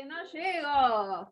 que no llego.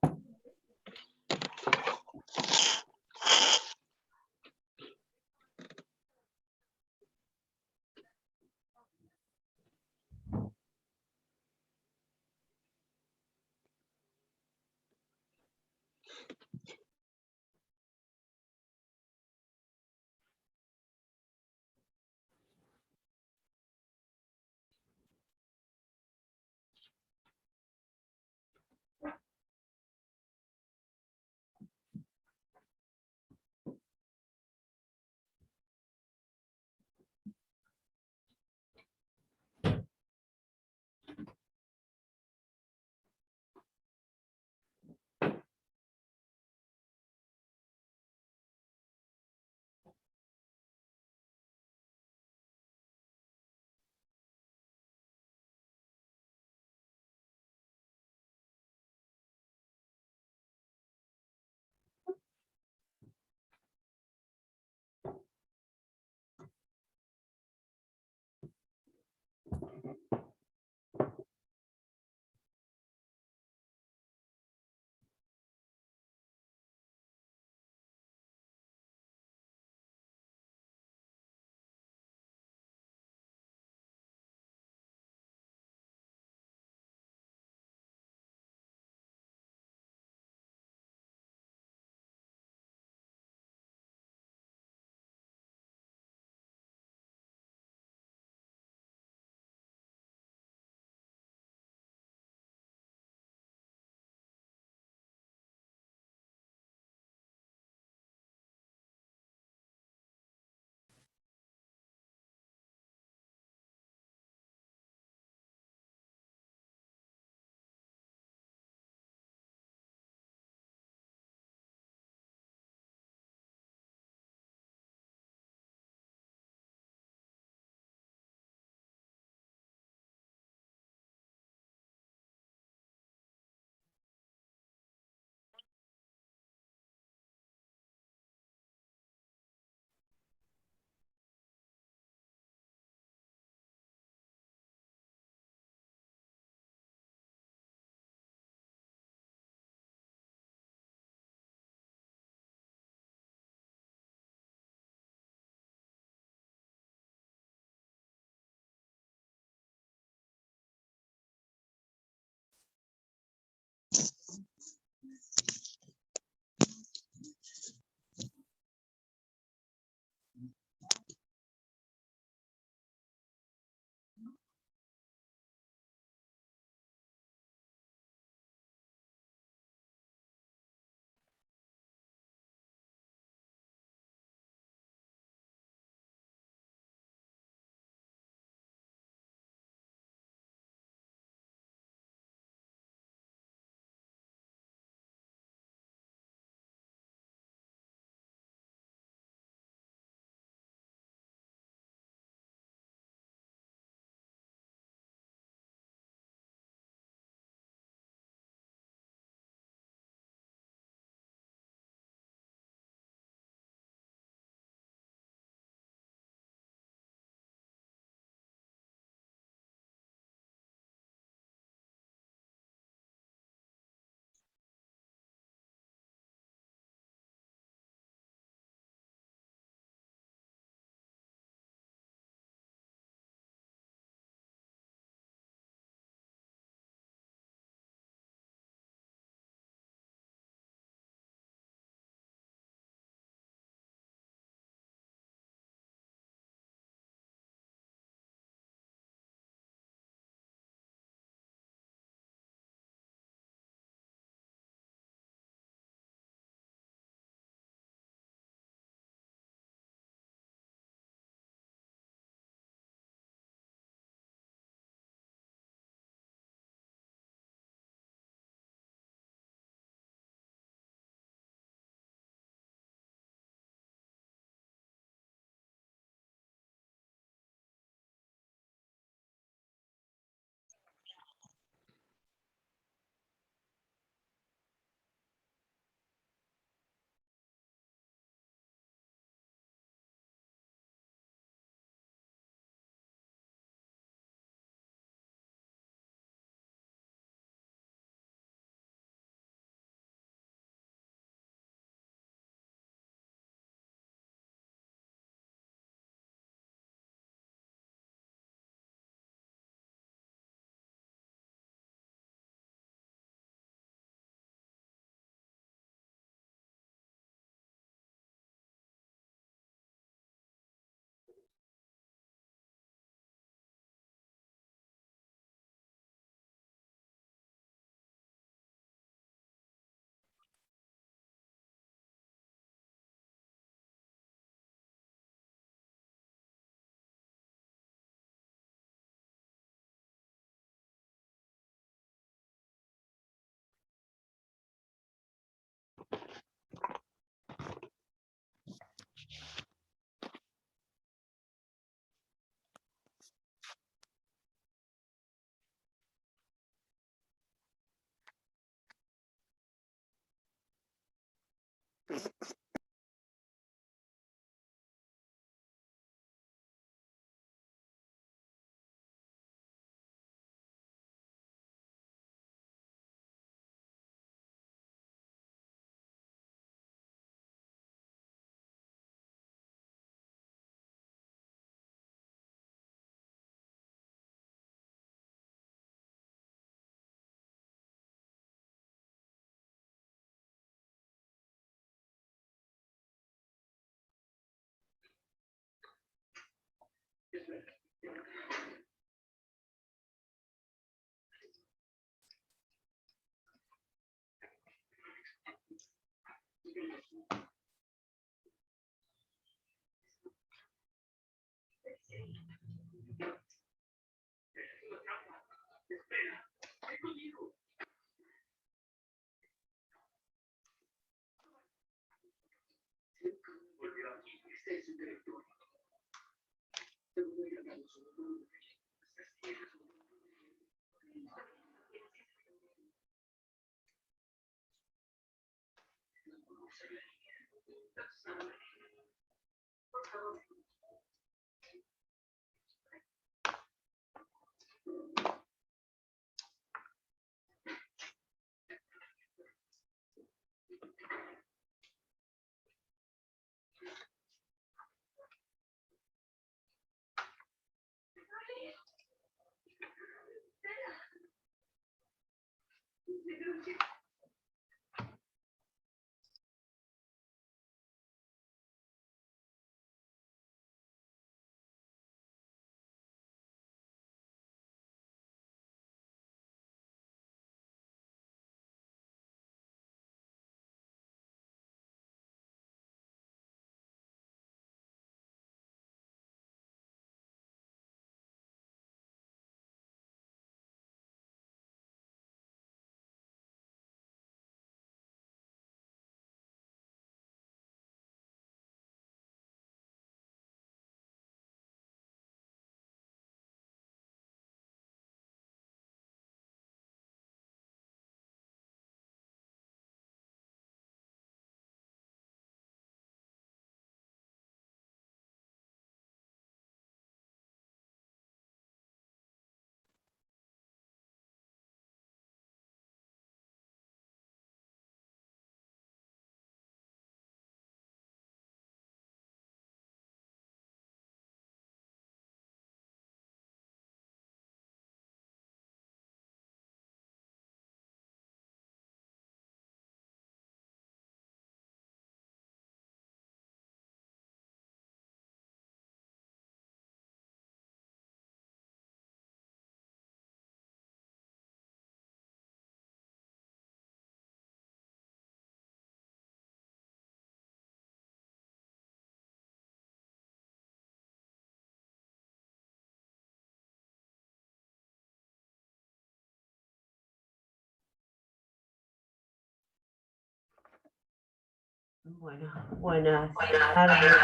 Bueno, buenas tardes.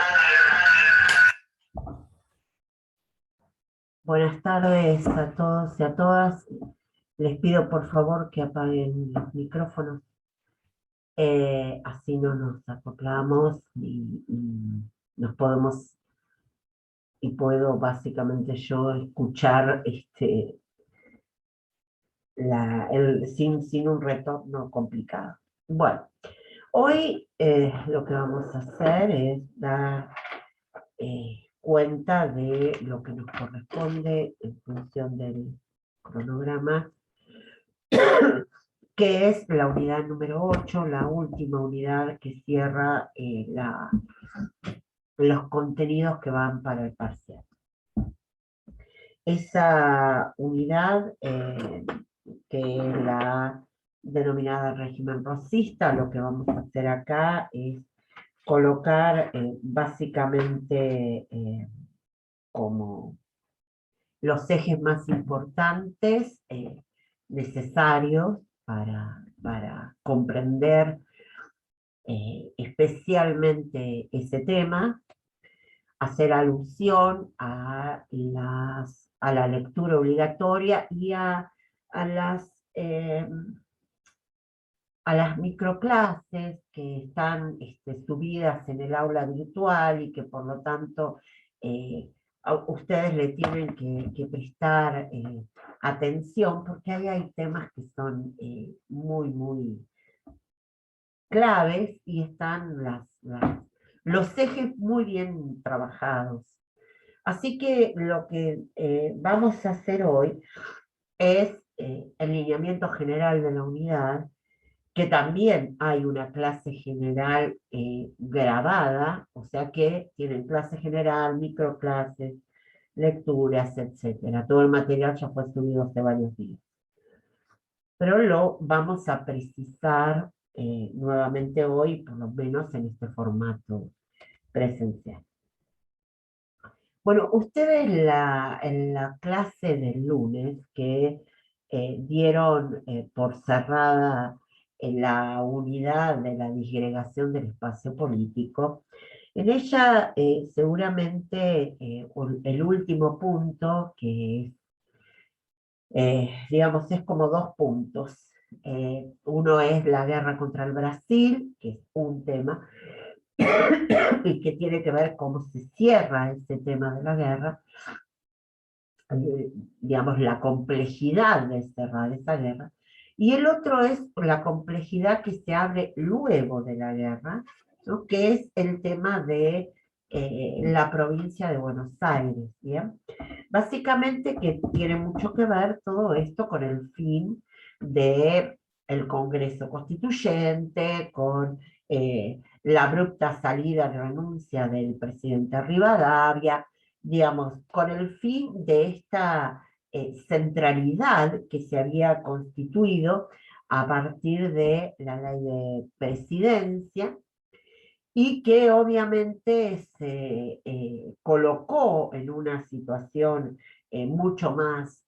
Buenas tardes a todos y a todas. Les pido por favor que apaguen los micrófonos. Así no nos acoplamos y nos podemos, y puedo básicamente yo escuchar sin un retorno complicado. Bueno, hoy lo que vamos a hacer es dar cuenta de lo que nos corresponde en función del cronograma, que es la unidad número 8, la última unidad que cierra los contenidos que van para el parcial. Esa unidad, que es la denominada régimen rosista, lo que vamos a hacer acá es colocar básicamente como los ejes más importantes necesarios para comprender especialmente ese tema, hacer alusión a la lectura obligatoria y a las a las microclases que están subidas en el aula virtual y que por lo tanto ustedes le tienen que prestar atención, porque ahí hay temas que son muy, muy claves y están los ejes muy bien trabajados. Así que lo que vamos a hacer hoy es el lineamiento general de la unidad, que también hay una clase general grabada, o sea que tienen clase general, microclases, lecturas, etcétera. Todo el material ya fue subido hace varios días. Pero lo vamos a precisar nuevamente hoy, por lo menos en este formato presencial. Bueno, ustedes en la clase del lunes que dieron por cerrada la unidad de la disgregación del espacio político, en ella seguramente el último punto, que digamos, es como dos puntos. Uno es la guerra contra el Brasil, que es un tema, y que tiene que ver cómo se cierra ese tema de la guerra, digamos, la complejidad de cerrar esa guerra, y el otro es la complejidad que se abre luego de la guerra, ¿no? Que es el tema de la provincia de Buenos Aires, ¿bien? Básicamente que tiene mucho que ver todo esto con el fin de el Congreso Constituyente, con la abrupta salida de renuncia del presidente Rivadavia, digamos, con el fin de esta centralidad que se había constituido a partir de la ley de presidencia, y que obviamente se colocó en una situación mucho más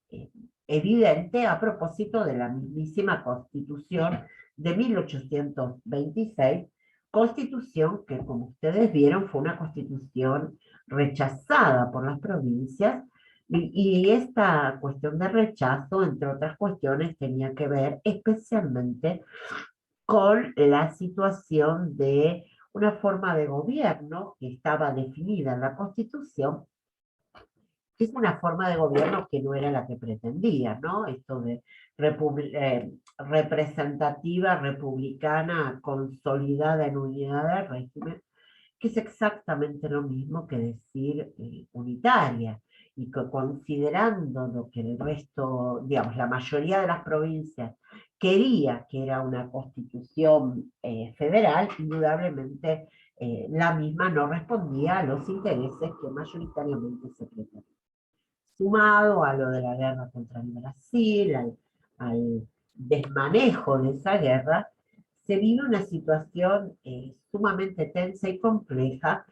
evidente a propósito de la mismísima Constitución de 1826, Constitución que, como ustedes vieron, fue una constitución rechazada por las provincias, y esta cuestión de rechazo, entre otras cuestiones, tenía que ver especialmente con la situación de una forma de gobierno que estaba definida en la Constitución, que es una forma de gobierno que no era la que pretendía, ¿no? Esto de representativa, republicana, consolidada en unidad del régimen, que es exactamente lo mismo que decir unitaria, y que considerando lo que el resto, digamos, la mayoría de las provincias quería, que era una constitución federal, indudablemente la misma no respondía a los intereses que mayoritariamente se pretendían. Sumado a lo de la guerra contra el Brasil, al desmanejo de esa guerra, se vino una situación sumamente tensa y compleja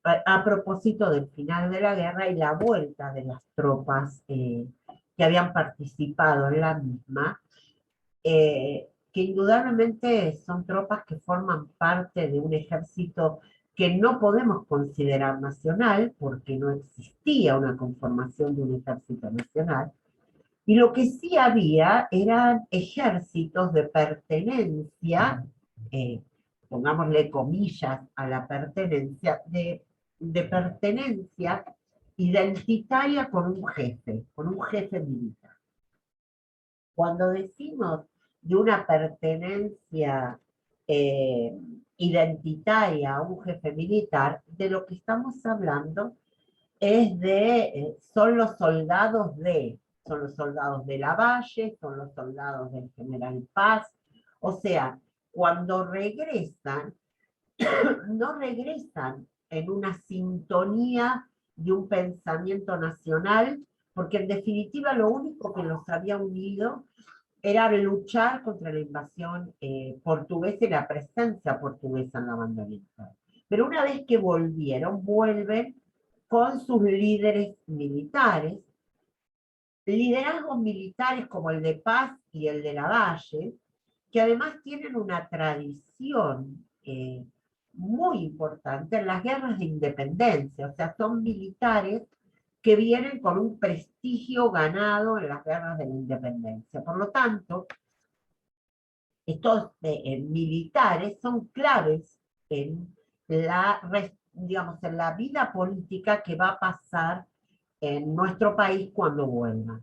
a propósito del final de la guerra y la vuelta de las tropas que habían participado en la misma, que indudablemente son tropas que forman parte de un ejército que no podemos considerar nacional, porque no existía una conformación de un ejército nacional, y lo que sí había eran ejércitos de pertenencia, eh, pongámosle comillas a la pertenencia, de pertenencia identitaria con un jefe militar. Cuando decimos de una pertenencia eh, identitaria a un jefe militar, de lo que estamos hablando es son los soldados de Lavalle, son los soldados del general Paz, o sea, cuando regresan, no regresan en una sintonía de un pensamiento nacional, porque en definitiva lo único que los había unido era luchar contra la invasión portuguesa y la presencia portuguesa en la banda oriental. Pero una vez que volvieron, vuelven con sus líderes militares, liderazgos militares como el de Paz y el de Lavalle, que además tienen una tradición muy importante en las guerras de independencia, o sea, son militares que vienen con un prestigio ganado en las guerras de la independencia. Por lo tanto, estos militares son claves en digamos, en la vida política que va a pasar en nuestro país cuando vuelvan.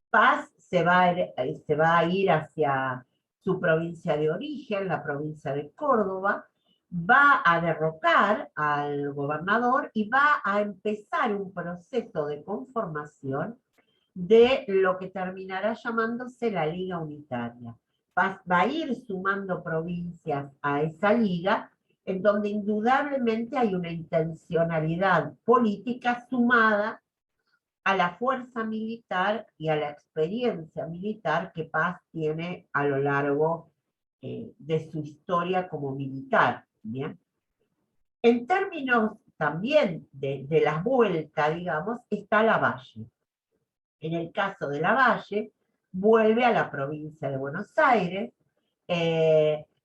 Paz se va a ir hacia su provincia de origen, la provincia de Córdoba, va a derrocar al gobernador y va a empezar un proceso de conformación de lo que terminará llamándose la Liga Unitaria. Va a ir sumando provincias a esa liga, en donde indudablemente hay una intencionalidad política sumada a la fuerza militar y a la experiencia militar que Paz tiene a lo largo de su historia como militar. ¿Bien? En términos también de la vuelta, digamos, está Lavalle. En el caso de Lavalle, vuelve a la provincia de Buenos Aires,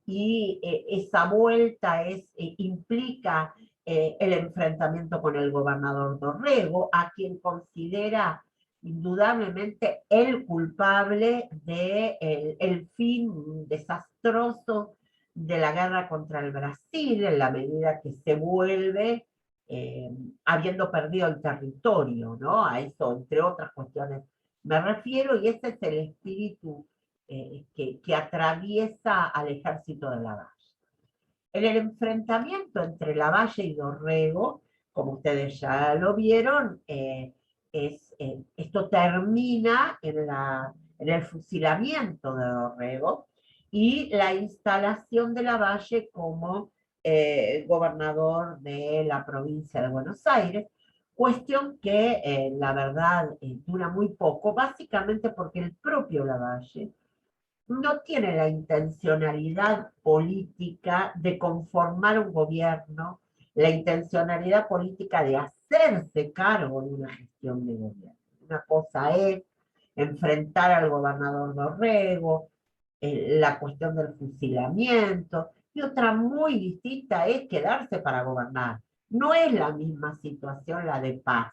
y esa vuelta implica el enfrentamiento con el gobernador Dorrego, a quien considera indudablemente el culpable del fin desastroso de la guerra contra el Brasil, en la medida que se vuelve eh, habiendo perdido el territorio, ¿no? A eso, entre otras cuestiones, me refiero, y ese es el espíritu que atraviesa al ejército de Lavalle. En el enfrentamiento entre Lavalle y Dorrego, como ustedes ya lo vieron, esto termina en el fusilamiento de Dorrego y la instalación de Lavalle como gobernador de la provincia de Buenos Aires, cuestión que la verdad dura muy poco, básicamente porque el propio Lavalle no tiene la intencionalidad política de conformar un gobierno, la intencionalidad política de hacerse cargo de una gestión de gobierno. Una cosa es enfrentar al gobernador Dorrego, la cuestión del fusilamiento, y otra muy distinta es quedarse para gobernar. No es la misma situación la de Paz.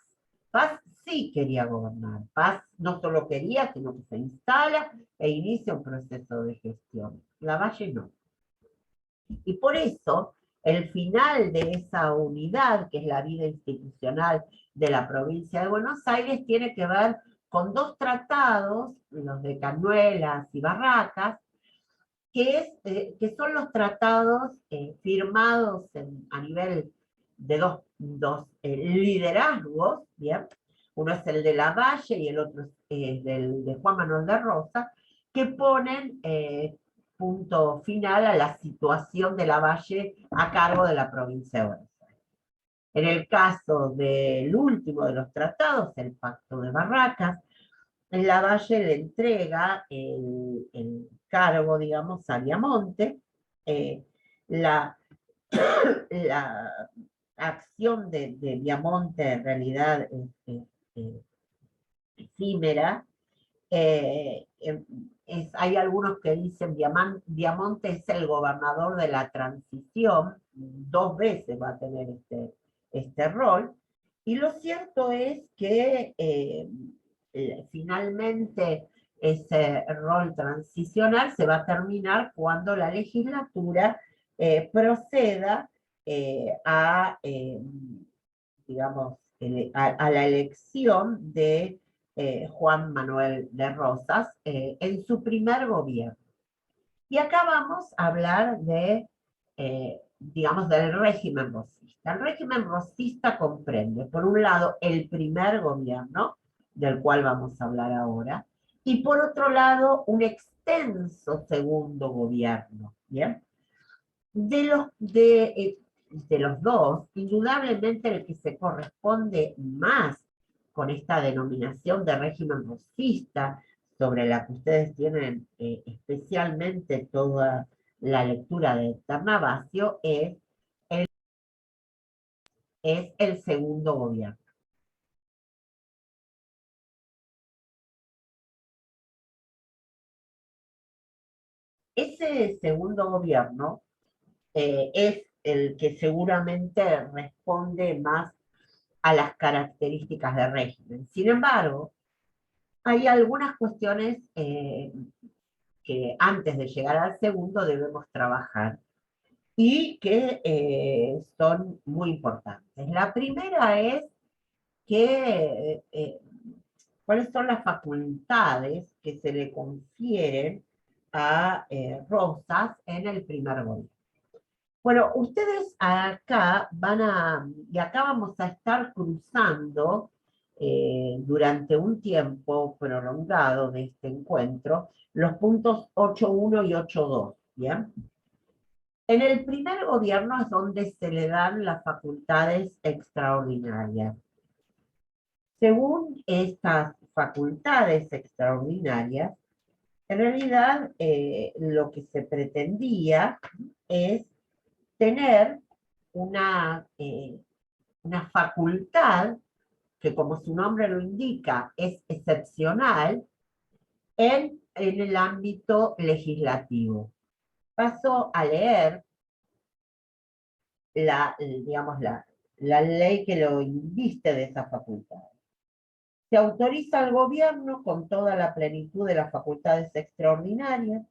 Paz sí quería gobernar. Paz no solo quería, sino que se instala e inicia un proceso de gestión. Lavalle no. Y por eso, el final de esa unidad, que es la vida institucional de la provincia de Buenos Aires, tiene que ver con dos tratados, los de Cañuelas y Barracas, que son los tratados firmados a nivel de dos liderazgos, ¿bien? Uno es el de Lavalle y el otro es de Juan Manuel de Rosas, que ponen punto final a la situación de Lavalle a cargo de la provincia de Buenos Aires. En el caso del último de los tratados, el Pacto de Barracas, Lavalle le entrega el cargo, digamos, a Viamonte. La, la acción de Viamonte en realidad es efímera. Hay algunos que dicen Viamonte es el gobernador de la transición, dos veces va a tener este rol, y lo cierto es que finalmente ese rol transicional se va a terminar cuando la legislatura proceda digamos, a la elección de Juan Manuel de Rosas en su primer gobierno. Y acá vamos a hablar digamos, del régimen rosista. El régimen rosista comprende, por un lado, el primer gobierno, del cual vamos a hablar ahora, y por otro lado, un extenso segundo gobierno, ¿bien? De los dos, indudablemente el que se corresponde más con esta denominación de régimen rosista, sobre la que ustedes tienen especialmente toda la lectura de Ternavasio, es el segundo gobierno. Ese segundo gobierno es el que seguramente responde más a las características de régimen. Sin embargo, hay algunas cuestiones que antes de llegar al segundo debemos trabajar y que son muy importantes. La primera es cuáles son las facultades que se le confieren a Rosas en el primer gobierno. Bueno, ustedes acá y acá vamos a estar cruzando durante un tiempo prolongado de este encuentro los puntos 8.1 y 8.2, ¿bien? En el primer gobierno es donde se le dan las facultades extraordinarias. Según estas facultades extraordinarias, en realidad lo que se pretendía es tener una facultad que, como su nombre lo indica, es excepcional en el ámbito legislativo. Paso a leer digamos, la ley que lo inviste de esa facultad. Se autoriza al gobierno con toda la plenitud de las facultades extraordinarias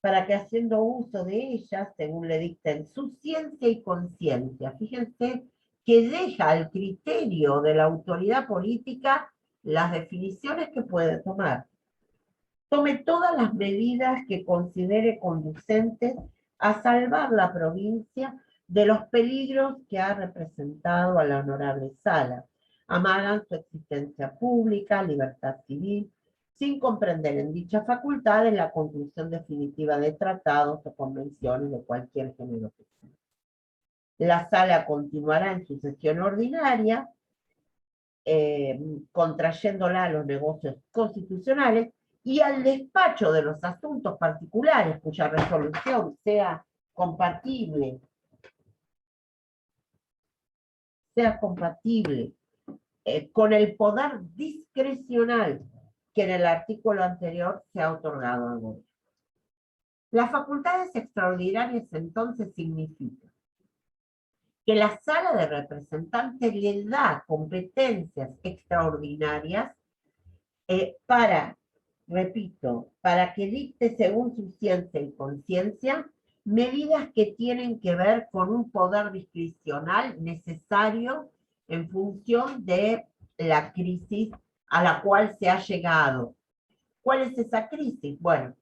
para que, haciendo uso de ellas, según le dicten su ciencia y conciencia, fíjense que deja al criterio de la autoridad política las definiciones que puede tomar. Tome todas las medidas que considere conducentes a salvar la provincia de los peligros que ha representado a la honorable sala. Amagan su existencia pública, libertad civil, sin comprender en dicha facultad en la conclusión definitiva de tratados o convenciones de cualquier género que sea. La sala continuará en su sesión ordinaria, contrayéndola a los negocios constitucionales y al despacho de los asuntos particulares cuya resolución sea compatible con el poder discrecional que en el artículo anterior se ha otorgado al gobierno. Las facultades extraordinarias entonces significan que la sala de representantes le da competencias extraordinarias para que dicte según su ciencia y conciencia medidas que tienen que ver con un poder discrecional necesario en función de la crisis a la cual se ha llegado. ¿Cuál es esa crisis? Bueno,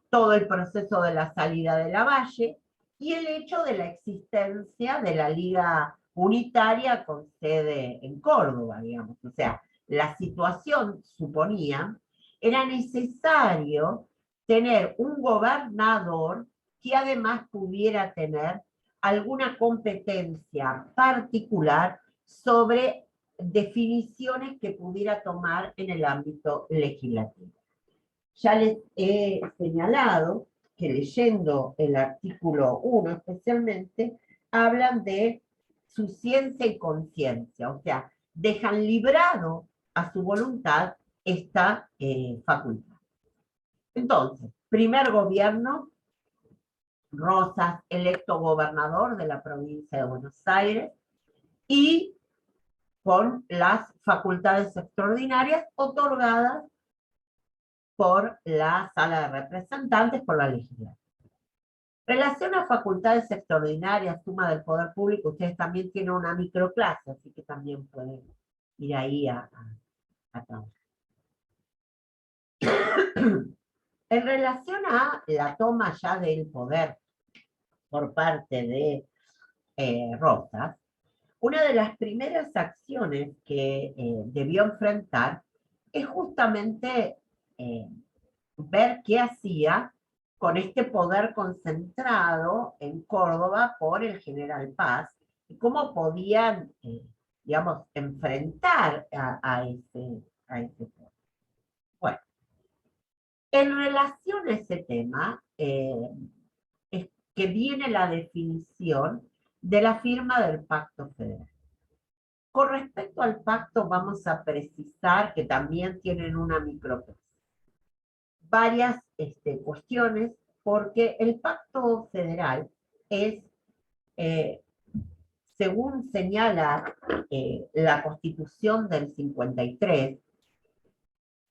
todo el proceso de la salida de Lavalle y el hecho de la existencia de la Liga Unitaria con sede en Córdoba, digamos. O sea, la situación suponía, era necesario tener un gobernador que además pudiera tener alguna competencia particular sobre definiciones que pudiera tomar en el ámbito legislativo. Ya les he señalado que leyendo el artículo 1 especialmente, hablan de su ciencia y conciencia, o sea, dejan librado a su voluntad esta facultad. Entonces, primer gobierno, Rosas electo gobernador de la provincia de Buenos Aires y con las facultades extraordinarias otorgadas por la Sala de Representantes, por la legislatura. Relación a facultades extraordinarias, suma del poder público, ustedes también tienen una microclase, así que también pueden ir ahí a trabajar. En relación a la toma ya del poder por parte de Rosas, una de las primeras acciones que debió enfrentar es justamente ver qué hacía con este poder concentrado en Córdoba por el general Paz y cómo podían, digamos, enfrentar a ese poder. Bueno, en relación a ese tema, es que viene la definición de la firma del Pacto Federal. Con respecto al pacto, vamos a precisar que también tienen una microclase. Varias cuestiones, porque el Pacto Federal es, según señala la Constitución del 53,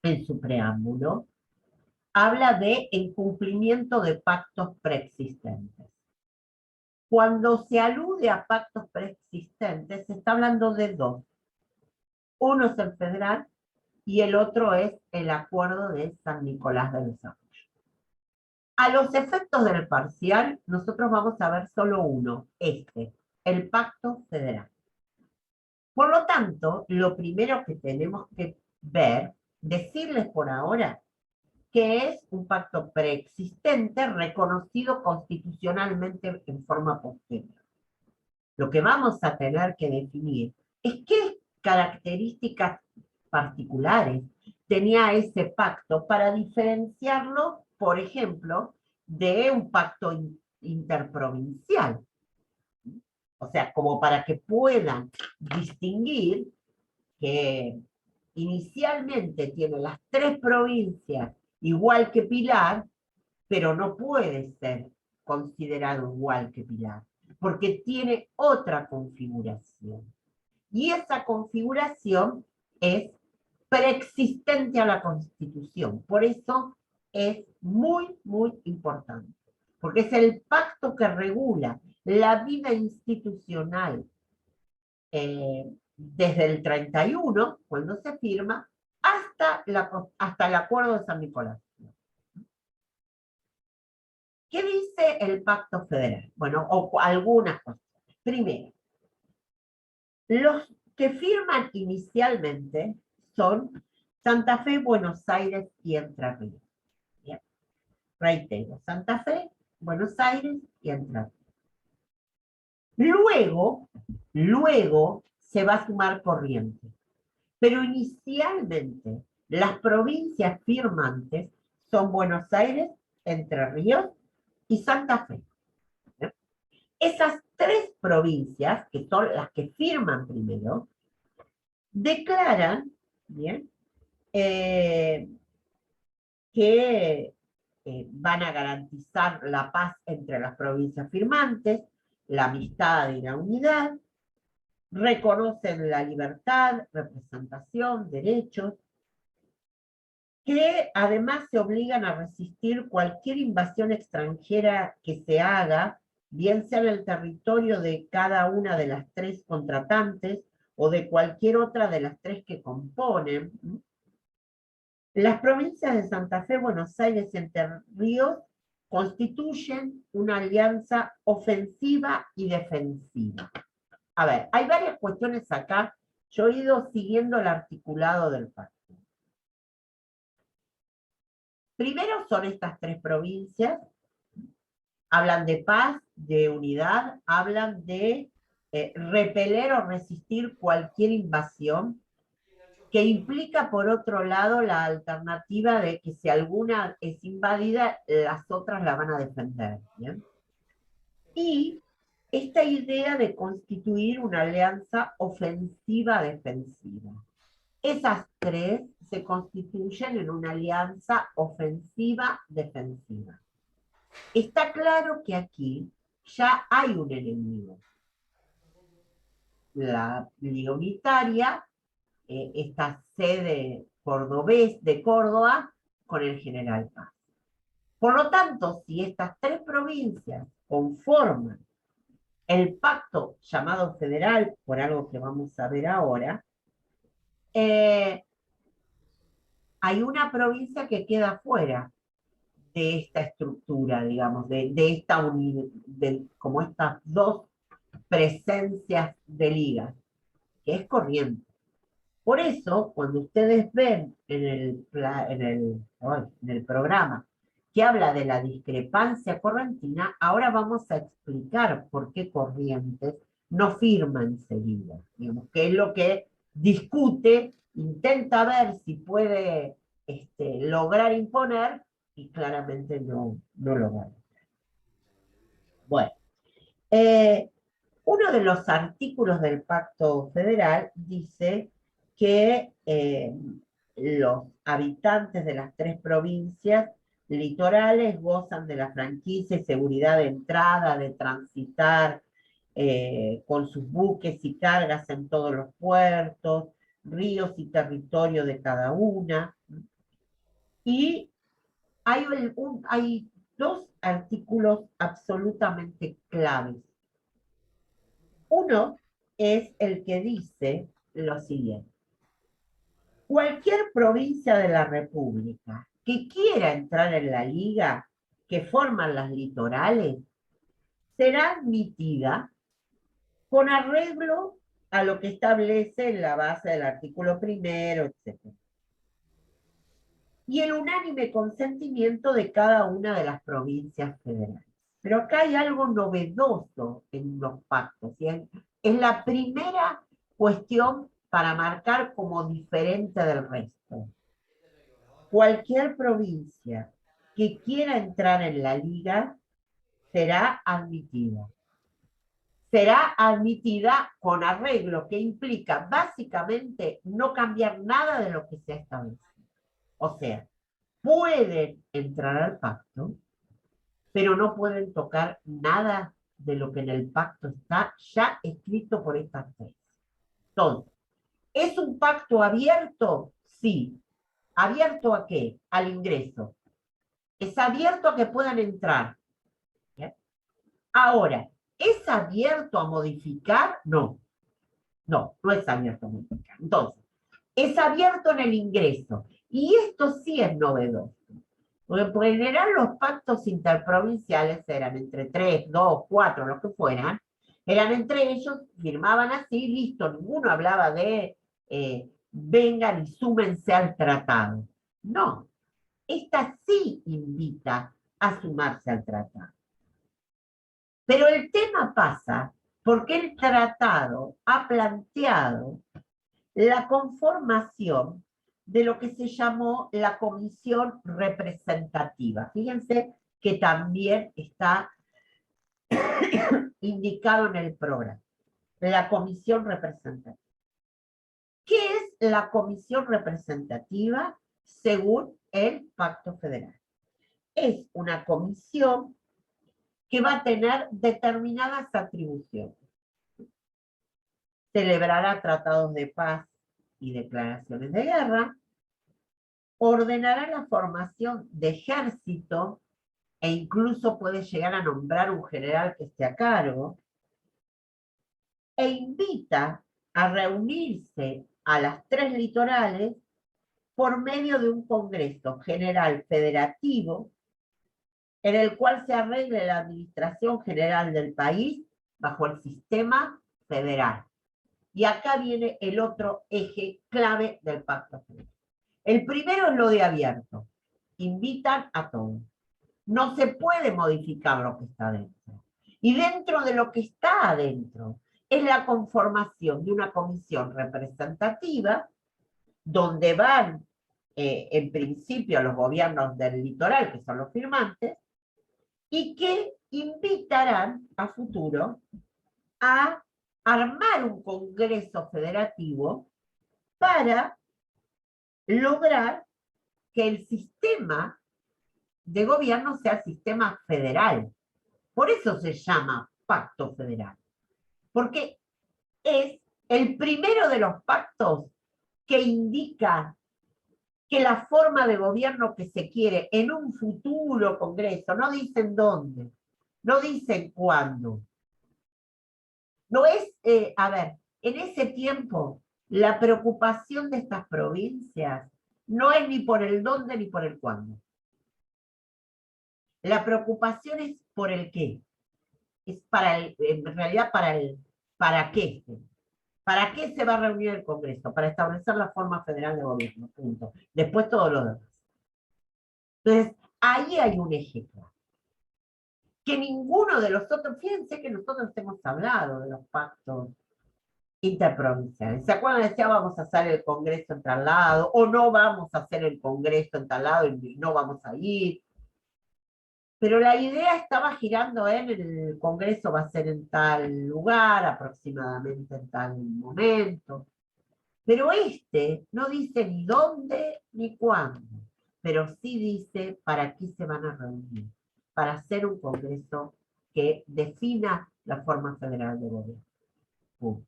en su preámbulo, habla de incumplimiento de pactos preexistentes. Cuando se alude a pactos preexistentes, se está hablando de dos. Uno es el federal y el otro es el acuerdo de San Nicolás de Desarrollo. A los efectos del parcial, nosotros vamos a ver solo uno, el pacto federal. Por lo tanto, lo primero que tenemos que ver, decirles por ahora, que es un pacto preexistente reconocido constitucionalmente en forma posterior. Lo que vamos a tener que definir es qué características particulares tenía ese pacto para diferenciarlo, por ejemplo, de un pacto interprovincial. O sea, como para que puedan distinguir que inicialmente tiene las tres provincias igual que Pilar, pero no puede ser considerado igual que Pilar, porque tiene otra configuración. Y esa configuración es preexistente a la Constitución. Por eso es muy, muy importante, porque es el pacto que regula la vida institucional desde el 31, cuando se firma, hasta el Acuerdo de San Nicolás. ¿Qué dice el Pacto Federal? Bueno, o algunas cosas. Primero, los que firman inicialmente son Santa Fe, Buenos Aires y Entre Ríos. Bien. Reitero, Santa Fe, Buenos Aires y Entre Ríos. Luego se va a sumar Corrientes. Pero inicialmente las provincias firmantes son Buenos Aires, Entre Ríos y Santa Fe. Esas tres provincias, que son las que firman primero, declaran, ¿bien? Que van a garantizar la paz entre las provincias firmantes, la amistad y la unidad, reconocen la libertad, representación, derechos, que además se obligan a resistir cualquier invasión extranjera que se haga, bien sea en el territorio de cada una de las tres contratantes o de cualquier otra de las tres que componen. Las provincias de Santa Fe, Buenos Aires y Entre Ríos constituyen una alianza ofensiva y defensiva. A ver, hay varias cuestiones acá. Yo he ido siguiendo el articulado del pacto. Primero son estas tres provincias, hablan de paz, de unidad, hablan de repeler o resistir cualquier invasión, que implica, por otro lado, la alternativa de que si alguna es invadida, las otras la van a defender. ¿Bien? Y esta idea de constituir una alianza ofensiva-defensiva. Esas tres se constituyen en una alianza ofensiva-defensiva. Está claro que aquí ya hay un enemigo. La Liga Unitaria, esta sede cordobés de Córdoba, con el general Paz. Por lo tanto, si estas tres provincias conforman el pacto llamado federal, por algo que vamos a ver ahora, hay una provincia que queda fuera de esta estructura, digamos, de esta unidad, como estas dos presencias de ligas, que es Corrientes. Por eso, cuando ustedes ven en el programa que habla de la discrepancia correntina, ahora vamos a explicar por qué Corrientes no firma enseguida, digamos, que es lo que discute, intenta ver si puede lograr imponer, y claramente no lo va a lograr. Bueno, uno de los artículos del Pacto Federal dice que los habitantes de las tres provincias litorales gozan de la franquicia y seguridad de entrada, de transitar con sus buques y cargas en todos los puertos, ríos y territorio de cada una. Y Hay dos artículos absolutamente claves. Uno es el que dice lo siguiente. Cualquier provincia de la República que quiera entrar en la liga que forman las litorales será admitida con arreglo a lo que establece en la base del artículo primero, etc. Y el unánime consentimiento de cada una de las provincias federales. Pero acá hay algo novedoso en los pactos. Es la primera cuestión para marcar como diferente del resto. Cualquier provincia que quiera entrar en la liga será admitida. Será admitida con arreglo, que implica básicamente no cambiar nada de lo que se ha establecido. O sea, pueden entrar al pacto, pero no pueden tocar nada de lo que en el pacto está ya escrito por estas tres. Entonces, ¿es un pacto abierto? Sí. ¿Abierto a qué? Al ingreso. Es abierto a que puedan entrar. ¿Bien? Ahora, ¿es abierto a modificar? No, no es abierto a modificar. Entonces, es abierto en el ingreso. Y esto sí es novedoso. Porque por general los pactos interprovinciales eran entre 3, 2, 4, lo que fueran, eran entre ellos, firmaban así, listo, ninguno hablaba de vengan y súmense al tratado. No, esta sí invita a sumarse al tratado. Pero el tema pasa porque el tratado ha planteado la conformación de lo que se llamó la comisión representativa. Fíjense que también está indicado en el programa, la comisión representativa. ¿Qué es la comisión representativa según el Pacto Federal? Es una comisión que va a tener determinadas atribuciones. Celebrará tratados de paz y declaraciones de guerra, ordenará la formación de ejército e incluso puede llegar a nombrar un general que esté a cargo, e invita a reunirse a las tres litorales por medio de un Congreso General Federativo en el cual se arregle la administración general del país bajo el sistema federal. Y acá viene el otro eje clave del Pacto Federal. El primero es lo de abierto. Invitan a todos. No se puede modificar lo que está adentro. Y dentro de lo que está adentro es la conformación de una comisión representativa donde van, en principio, los gobiernos del litoral, que son los firmantes, y que invitarán a futuro a armar un congreso federativo para lograr que el sistema de gobierno sea el sistema federal. Por eso se llama pacto federal, porque es el primero de los pactos que indica que la forma de gobierno que se quiere en un futuro congreso, no dicen dónde, no dicen cuándo. No es, a ver, en ese tiempo la preocupación de estas provincias no es ni por el dónde ni por el cuándo. La preocupación es por el qué. Es para el, en realidad para qué. ¿Para qué se va a reunir el Congreso? Para establecer la forma federal de gobierno, punto. Después todo lo demás. Entonces, ahí hay un eje claro. Que ninguno de los otros, fíjense que nosotros hemos hablado de los pactos interprovinciales. ¿Se acuerdan? Decía, vamos a hacer el Congreso en tal lado, o no vamos a hacer el Congreso en tal lado y no vamos a ir. Pero la idea estaba girando en el Congreso va a ser en tal lugar, aproximadamente en tal momento. Pero este no dice ni dónde ni cuándo, pero sí dice para qué se van a reunir, para hacer un Congreso que defina la forma federal de gobierno. Punto.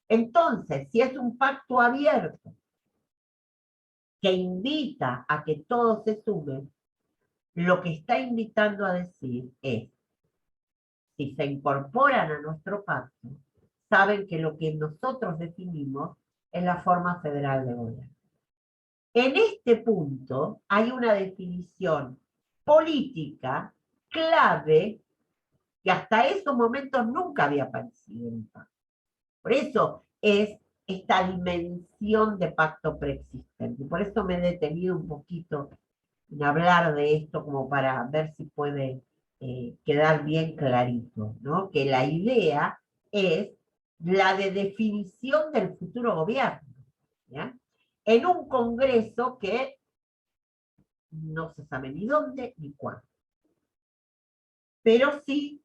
Entonces, si es un pacto abierto, que invita a que todos se sumen, lo que está invitando a decir es, si se incorporan a nuestro pacto, saben que lo que nosotros definimos es la forma federal de gobierno. En este punto hay una definición política clave que hasta esos momentos nunca había aparecido en el pacto. Por eso es esta dimensión de pacto preexistente. Por eso me he detenido un poquito en hablar de esto como para ver si puede quedar bien clarito, ¿no? Que la idea es la de definición del futuro gobierno, ¿ya? En un congreso que no se sabe ni dónde ni cuándo. Pero sí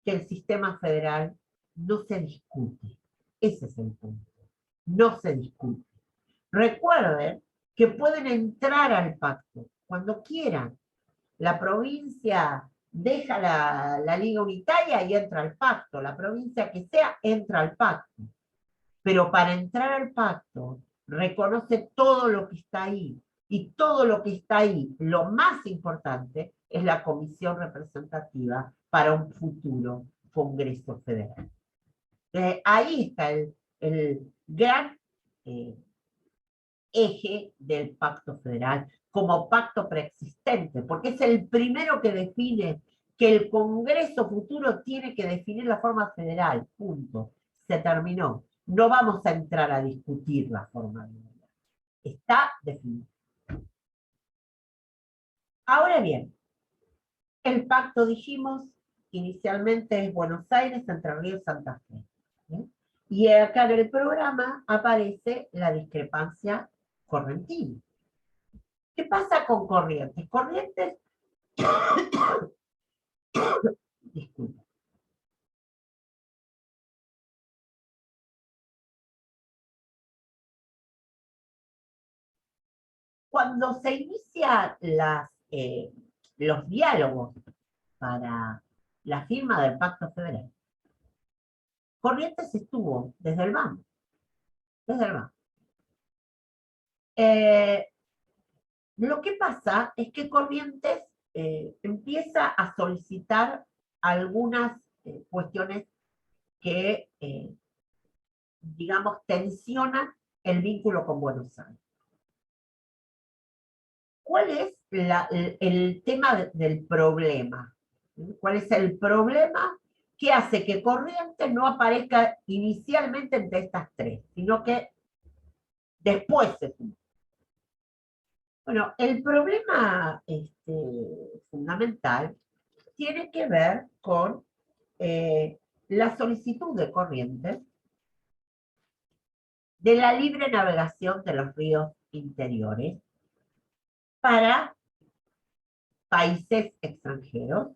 que el sistema federal no se discute. Ese es el punto. No se discute. Recuerden que pueden entrar al pacto cuando quieran. La provincia deja la Liga Unitaria y entra al pacto. La provincia que sea entra al pacto. Pero para entrar al pacto reconoce todo lo que está ahí. Y todo lo que está ahí, lo más importante, es la comisión representativa para un futuro Congreso Federal. Ahí está el gran eje del pacto federal como pacto preexistente, porque es el primero que define que el Congreso futuro tiene que definir la forma federal, punto. Se terminó. No vamos a entrar a discutir la forma federal. Está definido. Ahora bien, el pacto, dijimos, inicialmente es Buenos Aires, Entre Ríos, Santa Fe. ¿Sí? Y acá en el programa aparece la discrepancia correntina. ¿Qué pasa con Corrientes? Corrientes, disculpa. Cuando se inician los diálogos para la firma del Pacto Federal, Corrientes estuvo desde el banco, desde el banco. Lo que pasa es que Corrientes empieza a solicitar algunas cuestiones que, digamos, tensionan el vínculo con Buenos Aires. ¿Cuál es el tema del problema? ¿Cuál es el problema que hace que Corrientes no aparezca inicialmente entre estas tres, sino que después se suma? Bueno, el problema fundamental tiene que ver con la solicitud de Corrientes de la libre navegación de los ríos interiores para países extranjeros.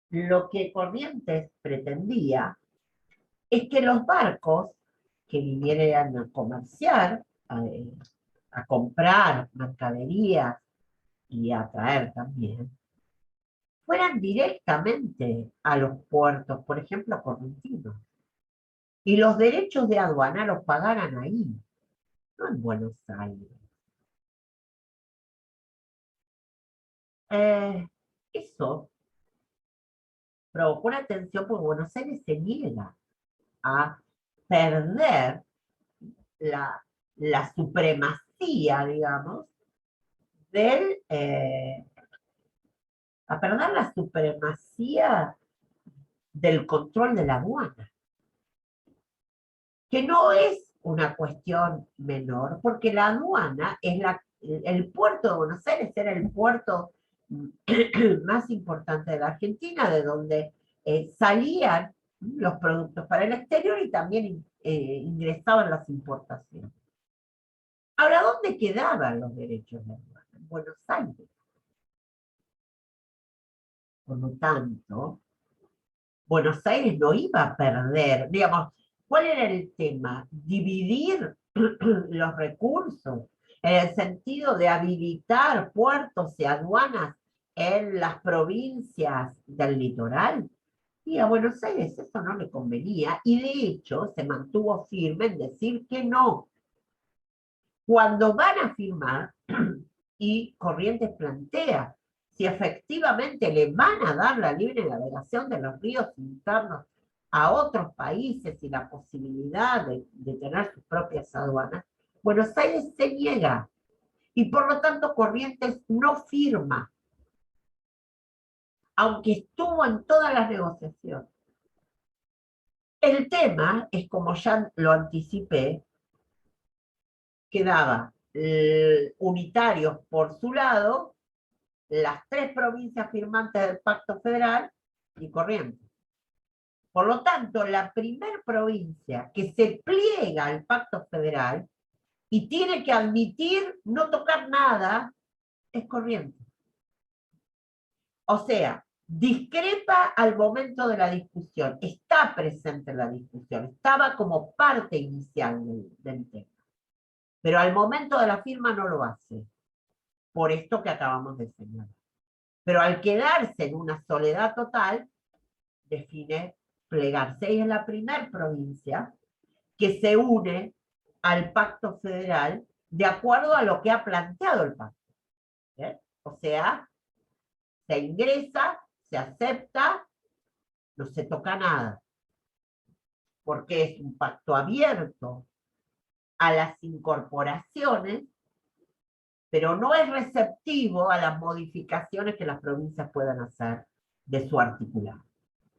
Lo que Corrientes pretendía es que los barcos que vinieran a comerciar, a comprar mercaderías y a traer también, fueran directamente a los puertos, por ejemplo, correntinos, y los derechos de aduana los pagaran ahí, no en Buenos Aires. Eh, Eso provocó una tensión porque Buenos Aires se niega a perder la supremacía, digamos, del, a perder la supremacía del control de la aduana, que no es una cuestión menor, porque la aduana es el puerto de Buenos Aires era el puerto más importante de la Argentina, de donde salían los productos para el exterior y también ingresaban las importaciones. Ahora, ¿dónde quedaban los derechos de aduana? En Buenos Aires. Por lo tanto, Buenos Aires no iba a perder, digamos, ¿cuál era el tema? Dividir los recursos en el sentido de habilitar puertos y aduanas en las provincias del litoral. Y a Buenos Aires eso no le convenía, y de hecho se mantuvo firme en decir que no. Cuando van a firmar, y Corrientes plantea si efectivamente le van a dar la libre navegación de los ríos internos a otros países y la posibilidad de tener sus propias aduanas, Buenos Aires se niega y por lo tanto Corrientes no firma, aunque estuvo en todas las negociaciones. El tema es, como ya lo anticipé, quedaba unitarios por su lado, las tres provincias firmantes del Pacto Federal y Corrientes. Por lo tanto, la primer provincia que se pliega al Pacto Federal y tiene que admitir no tocar nada es Corrientes. O sea, discrepa al momento de la discusión, está presente en la discusión, estaba como parte inicial del tema, pero al momento de la firma no lo hace, por esto que acabamos de señalar. Pero al quedarse en una soledad total, define plegarse. Y es la primera provincia que se une al pacto federal de acuerdo a lo que ha planteado el pacto. ¿Eh? O sea, se ingresa, se acepta, no se toca nada, porque es un pacto abierto a las incorporaciones, pero no es receptivo a las modificaciones que las provincias puedan hacer de su articulado.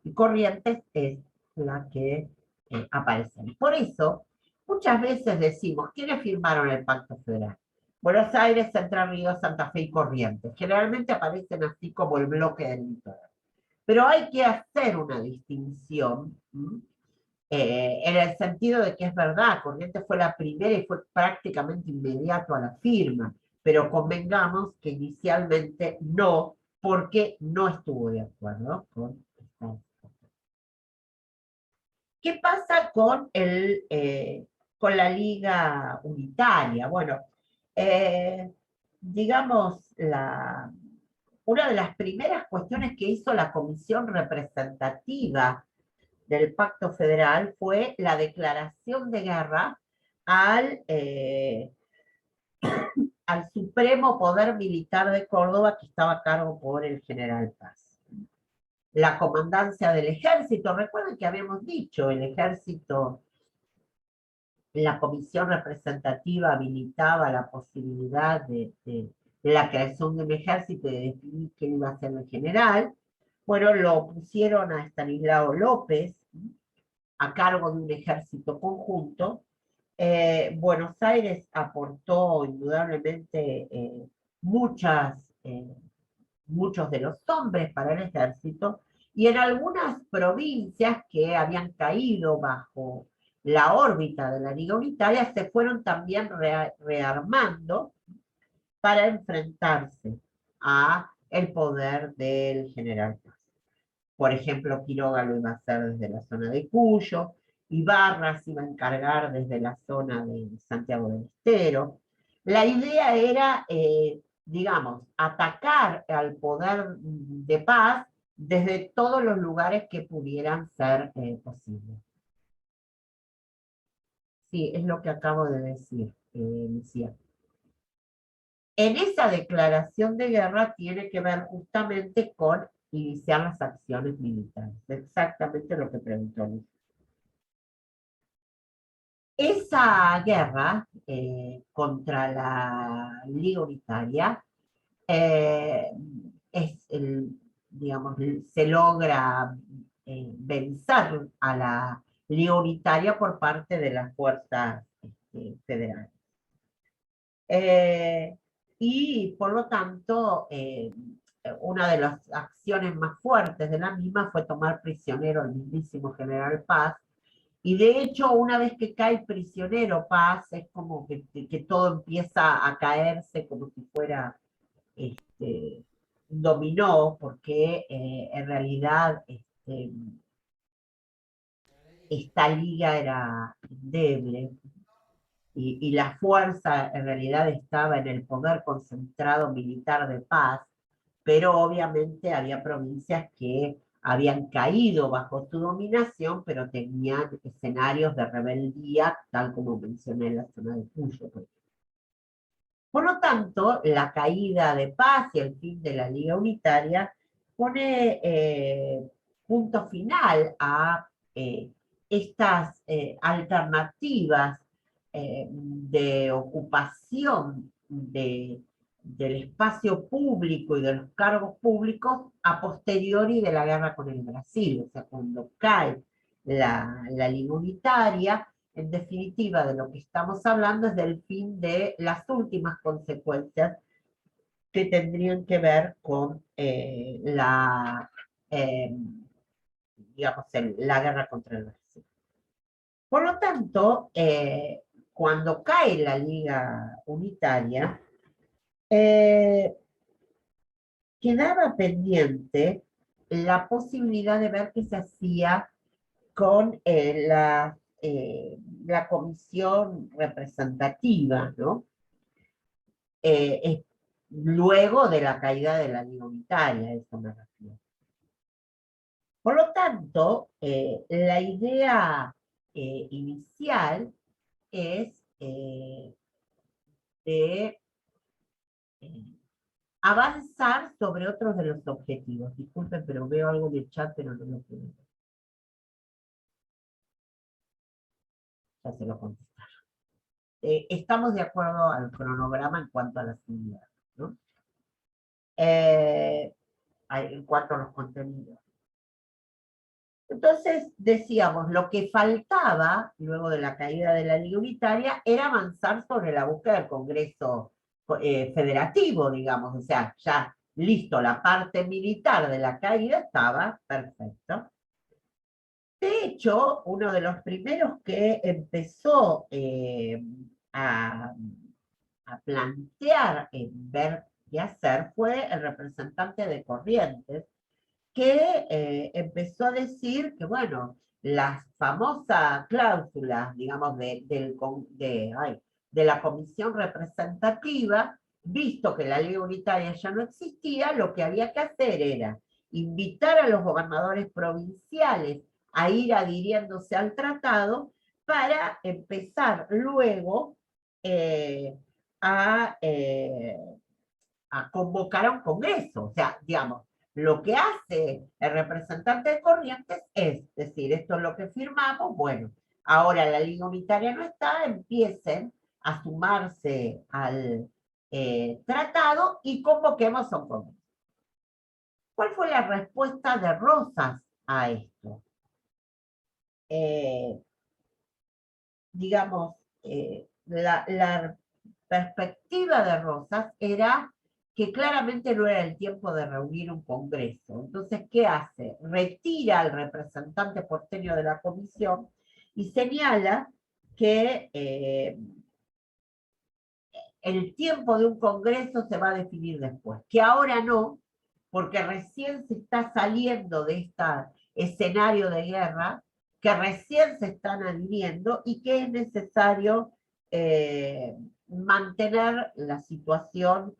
Y Corrientes es la que aparece. Por eso, muchas veces decimos, ¿quiénes firmaron el Pacto Federal? Buenos Aires, Entre Ríos, Santa Fe y Corrientes. Generalmente aparecen así como el bloque del litoral. Pero hay que hacer una distinción, en el sentido de que es verdad, Corrientes fue la primera y fue prácticamente inmediato a la firma, pero convengamos que inicialmente no, porque no estuvo de acuerdo con esta. ¿Qué pasa con la Liga Unitaria? Bueno, eh, digamos, una de las primeras cuestiones que hizo la Comisión Representativa del Pacto Federal fue la declaración de guerra al, eh, al Supremo Poder Militar de Córdoba, que estaba a cargo por el general Paz. La comandancia del ejército, recuerden que habíamos dicho, el ejército, la comisión representativa habilitaba la posibilidad de la creación de un ejército y de definir quién iba a ser el general. Bueno, lo pusieron a Estanislao López a cargo de un ejército conjunto. Buenos Aires aportó indudablemente muchos de los hombres para el ejército, y en algunas provincias que habían caído bajo la órbita de la Liga Unitaria se fueron también rearmando para enfrentarse a el poder del general Paz. Por ejemplo, Quiroga lo iba a hacer desde la zona de Cuyo, Ibarra se iba a encargar desde la zona de Santiago del Estero. La idea era, digamos, atacar al poder de Paz desde todos los lugares que pudieran ser posibles. Sí, es lo que acabo de decir, Lucía. En esa declaración de guerra tiene que ver justamente con iniciar las acciones militares. Exactamente lo que preguntó Luis. Esa guerra contra la Liga Unitaria digamos, se logra vencer a la Liga Unitaria por parte de las fuerzas federales. Y por lo tanto, una de las acciones más fuertes de la misma fue tomar prisionero al mismísimo general Paz. Y de hecho, una vez que cae prisionero Paz, es como que todo empieza a caerse como si fuera un dominó, porque en realidad esta liga era endeble, y la fuerza en realidad estaba en el poder concentrado militar de Paz, pero obviamente había provincias que habían caído bajo su dominación, pero tenían escenarios de rebeldía, tal como mencioné en la zona de Cuyo. Por lo tanto, la caída de Paz y el fin de la Liga Unitaria pone punto final a estas alternativas de ocupación del espacio público y de los cargos públicos a posteriori de la guerra con el Brasil. O sea, cuando cae la Liga Unitaria, en definitiva, de lo que estamos hablando es del fin de las últimas consecuencias que tendrían que ver con eh, digamos, la guerra contra el Brasil. Por lo tanto, cuando cae la Liga Unitaria, eh, quedaba pendiente la posibilidad de ver qué se hacía con la comisión representativa, ¿no? Luego de la caída de la Liga Unitaria, eso me refiero. Por lo tanto, la idea inicial es de avanzar sobre otros de los objetivos. Disculpen, pero veo algo en el chat, pero no lo puedo ver. Ya se lo contestaron. Estamos de acuerdo al cronograma en cuanto a las unidades, ¿no? En cuanto a los contenidos. Entonces, decíamos, lo que faltaba, luego de la caída de la Liga Unitaria, era avanzar sobre la búsqueda del Congreso federativo, digamos, o sea, ya listo, la parte militar de la caída estaba perfecto. De hecho, uno de los primeros que empezó a plantear ver qué hacer fue el representante de Corrientes, que empezó a decir que, bueno, las famosas cláusulas, digamos, de la comisión representativa, visto que la ley unitaria ya no existía, lo que había que hacer era invitar a los gobernadores provinciales a ir adhiriéndose al tratado para empezar luego eh, a, eh, a convocar a un congreso. O sea, digamos, lo que hace el representante de Corrientes es decir, esto es lo que firmamos, bueno, ahora la Liga Unitaria no está, empiecen a sumarse al tratado y convoquemos a un congreso. ¿Cuál fue la respuesta de Rosas a esto? Digamos, la perspectiva de Rosas era que claramente no era el tiempo de reunir un congreso. Entonces, ¿qué hace? Retira al representante porteño de la comisión y señala que el tiempo de un congreso se va a definir después, que ahora no, porque recién se está saliendo de este escenario de guerra, que recién se están adhiriendo y que es necesario mantener la situación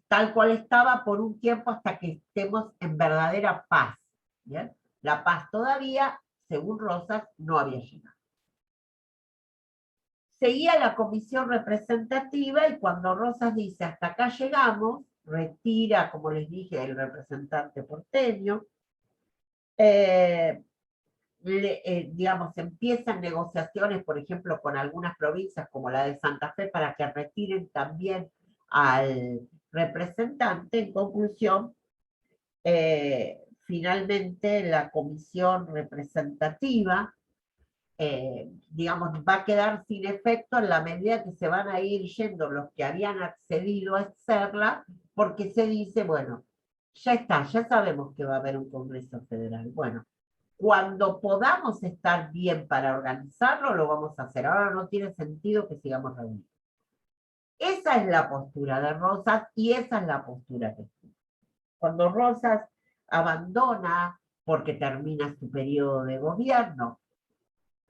tal cual estaba por un tiempo hasta que estemos en verdadera paz. ¿Bien? La paz todavía, según Rosas, no había llegado. Seguía la comisión representativa y cuando Rosas dice hasta acá llegamos, retira, como les dije, el representante porteño, digamos, empiezan negociaciones, por ejemplo, con algunas provincias como la de Santa Fe para que retiren también al representante. En conclusión, finalmente la comisión representativa digamos, va a quedar sin efecto en la medida que se van a ir yendo los que habían accedido a hacerla, porque se dice, bueno, ya está, ya sabemos que va a haber un Congreso Federal. Bueno, cuando podamos estar bien para organizarlo, lo vamos a hacer. Ahora no tiene sentido que sigamos reunidos. Esa es la postura de Rosas y esa es la postura que tiene. Cuando Rosas abandona, porque termina su periodo de gobierno,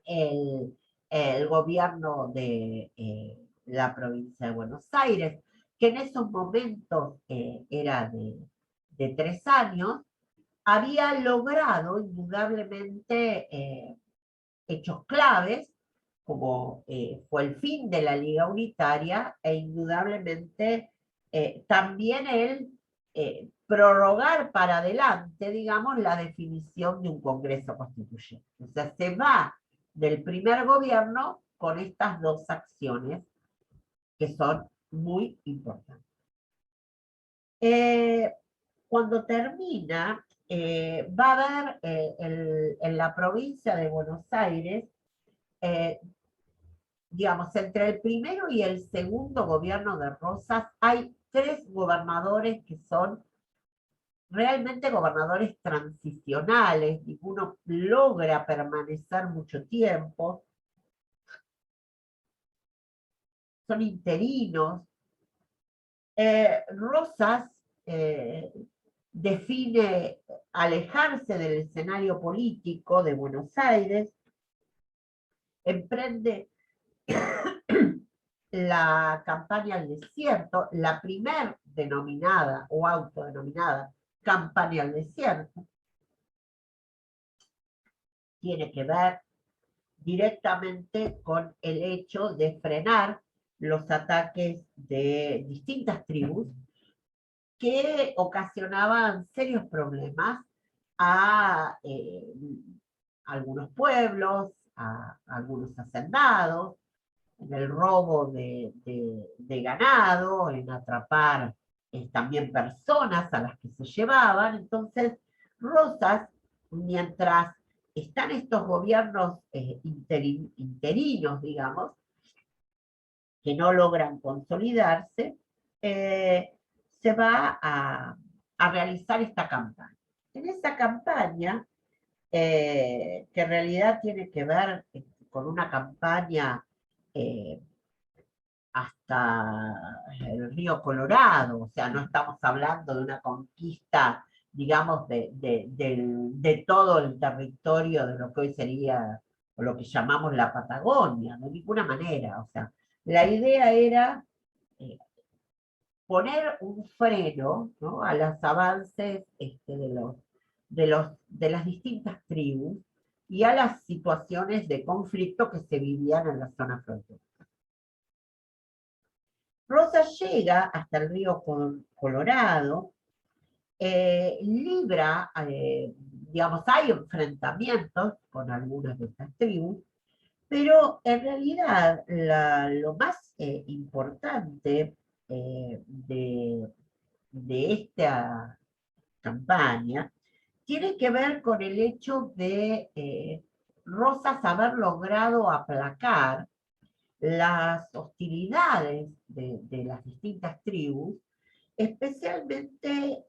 el gobierno de la provincia de Buenos Aires, que en esos momentos era de 3 años, había logrado indudablemente hechos claves, como fue el fin de la Liga Unitaria, e indudablemente también el prorrogar para adelante, digamos, la definición de un Congreso Constituyente. O sea, se va del primer gobierno con estas dos acciones que son muy importantes. Cuando termina, va a haber en la provincia de Buenos Aires, eh, digamos, entre el primero y el segundo gobierno de Rosas, hay 3 gobernadores que son realmente gobernadores transicionales, ninguno logra permanecer mucho tiempo, son interinos. Rosas define alejarse del escenario político de Buenos Aires, emprende la campaña al desierto, la primer denominada o autodenominada campaña al desierto, tiene que ver directamente con el hecho de frenar los ataques de distintas tribus que ocasionaban serios problemas a algunos pueblos, a algunos hacendados, en el robo de ganado, en atrapar también personas a las que se llevaban. Entonces, Rosas, mientras están estos gobiernos interinos, digamos, que no logran consolidarse, se va a realizar esta campaña. En esa campaña, que en realidad tiene que ver con una campaña eh, hasta el río Colorado, o sea, no estamos hablando de una conquista, digamos, de todo el territorio de lo que hoy sería, o lo que llamamos la Patagonia, de ninguna manera, o sea, la idea era eh, poner un freno, ¿no?, a los avances de las distintas tribus y a las situaciones de conflicto que se vivían en la zona fronteriza. Rosa llega hasta el río Colorado, libra, digamos, hay enfrentamientos con algunas de estas tribus, pero en realidad lo más importante de esta campaña tiene que ver con el hecho de Rosas haber logrado aplacar las hostilidades de las distintas tribus, especialmente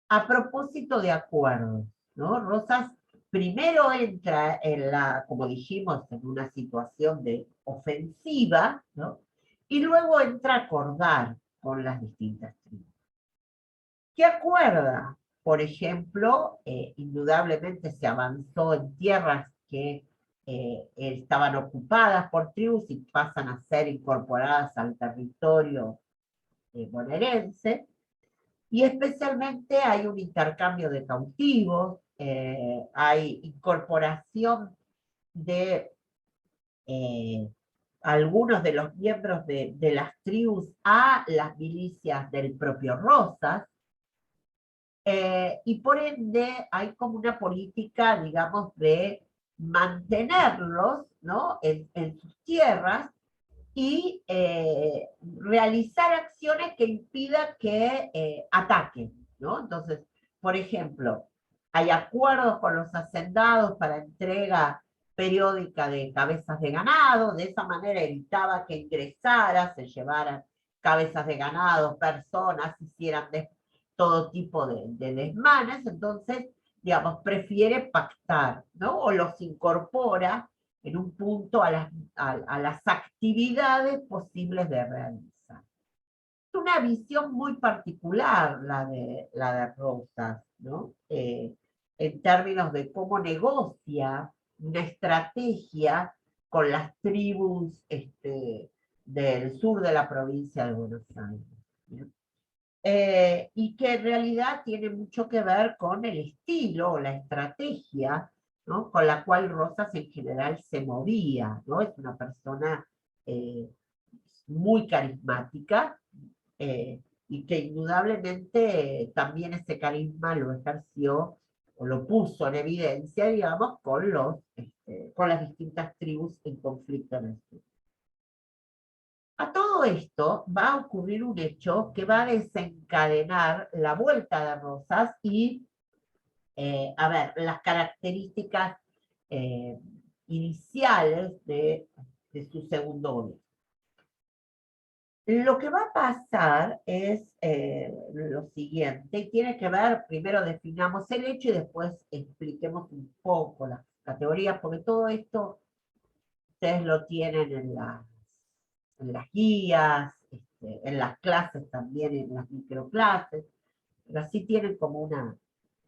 a propósito de acuerdos, ¿no? Rosas primero entra en como dijimos, en una situación de ofensiva, ¿no?, y luego entra a acordar con las distintas tribus. ¿Qué acuerda? Por ejemplo, indudablemente se avanzó en tierras que estaban ocupadas por tribus y pasan a ser incorporadas al territorio bonaerense, y especialmente hay un intercambio de cautivos, hay incorporación de algunos de los miembros de las tribus a las milicias del propio Rosas, y por ende hay como una política, digamos, de mantenerlos, ¿no?, en sus tierras y realizar acciones que impidan que ataquen, ¿no? Entonces, por ejemplo, hay acuerdos con los hacendados para entrega periódica de cabezas de ganado, de esa manera evitaba que ingresara, se llevaran cabezas de ganado, personas, hicieran todo tipo de desmanes. Entonces, digamos, prefiere pactar, ¿no? O los incorpora en un punto a las actividades posibles de realizar. Es una visión muy particular la de Rosas, ¿no? En términos de cómo negocia una estrategia con las tribus del sur de la provincia de Buenos Aires, ¿no? y que en realidad tiene mucho que ver con el estilo, la estrategia, ¿no?, con la cual Rosas en general se movía, ¿no? Es una persona muy carismática, y que indudablemente también ese carisma lo ejerció o lo puso en evidencia, digamos, con las distintas tribus en conflicto en el sur. A todo esto va a ocurrir un hecho que va a desencadenar la vuelta de Rosas y, a ver, las características eh, iniciales de su segundo gobierno. Lo que va a pasar es lo siguiente, y tiene que ver, primero definamos el hecho y después expliquemos un poco las categorías, porque todo esto ustedes lo tienen en las guías, en las clases también, en las microclases, pero así tienen como una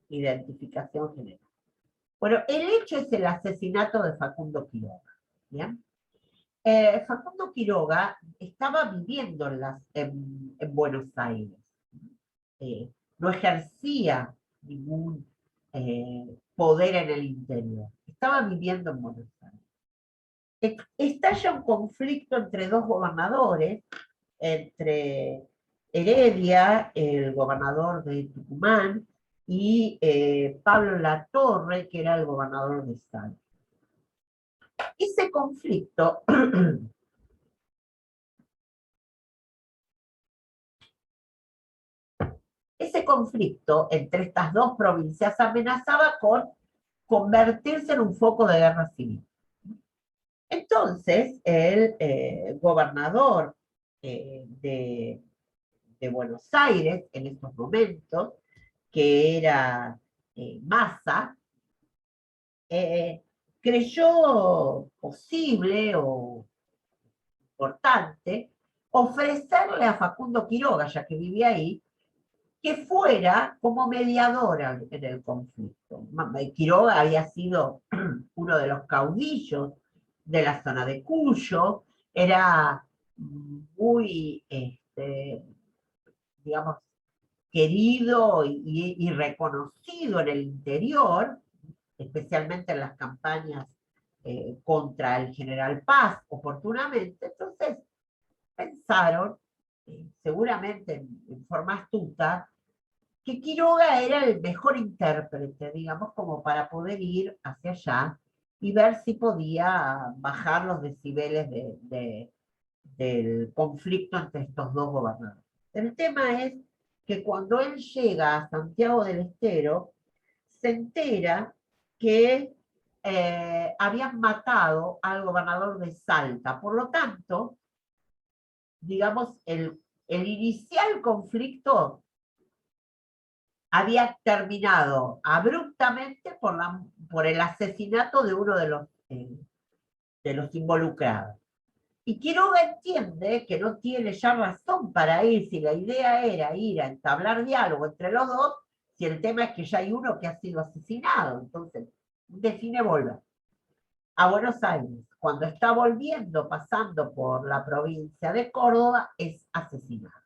identificación general. Bueno, el hecho es el asesinato de Facundo Quiroga, ¿bien? Facundo Quiroga estaba viviendo en Buenos Aires. No ejercía ningún poder en el interior. Estaba viviendo en Buenos Aires. Estalla un conflicto entre dos gobernadores, entre Heredia, el gobernador de Tucumán, y Pablo Latorre, que era el gobernador de Salta. Ese conflicto ese conflicto entre estas dos provincias amenazaba con convertirse en un foco de guerra civil. Entonces, el gobernador de Buenos Aires en estos momentos, que era Massa, creyó posible o importante ofrecerle a Facundo Quiroga, ya que vivía ahí, que fuera como mediadora en el conflicto. Quiroga había sido uno de los caudillos de la zona de Cuyo, era muy, digamos, querido y reconocido en el interior, especialmente en las campañas contra el general Paz, oportunamente. Entonces pensaron, seguramente en forma astuta, que Quiroga era el mejor intérprete, digamos, como para poder ir hacia allá y ver si podía bajar los decibeles del conflicto entre estos dos gobernadores. El tema es que cuando él llega a Santiago del Estero, se entera que habían matado al gobernador de Salta. Por lo tanto, digamos, el inicial conflicto había terminado abruptamente por el asesinato de uno de los involucrados. Y Quiroga entiende que no tiene ya razón para ir, si la idea era ir a entablar diálogo entre los dos, si el tema es que ya hay uno que ha sido asesinado. Entonces, define volver a Buenos Aires. Cuando está volviendo, pasando por la provincia de Córdoba, es asesinado.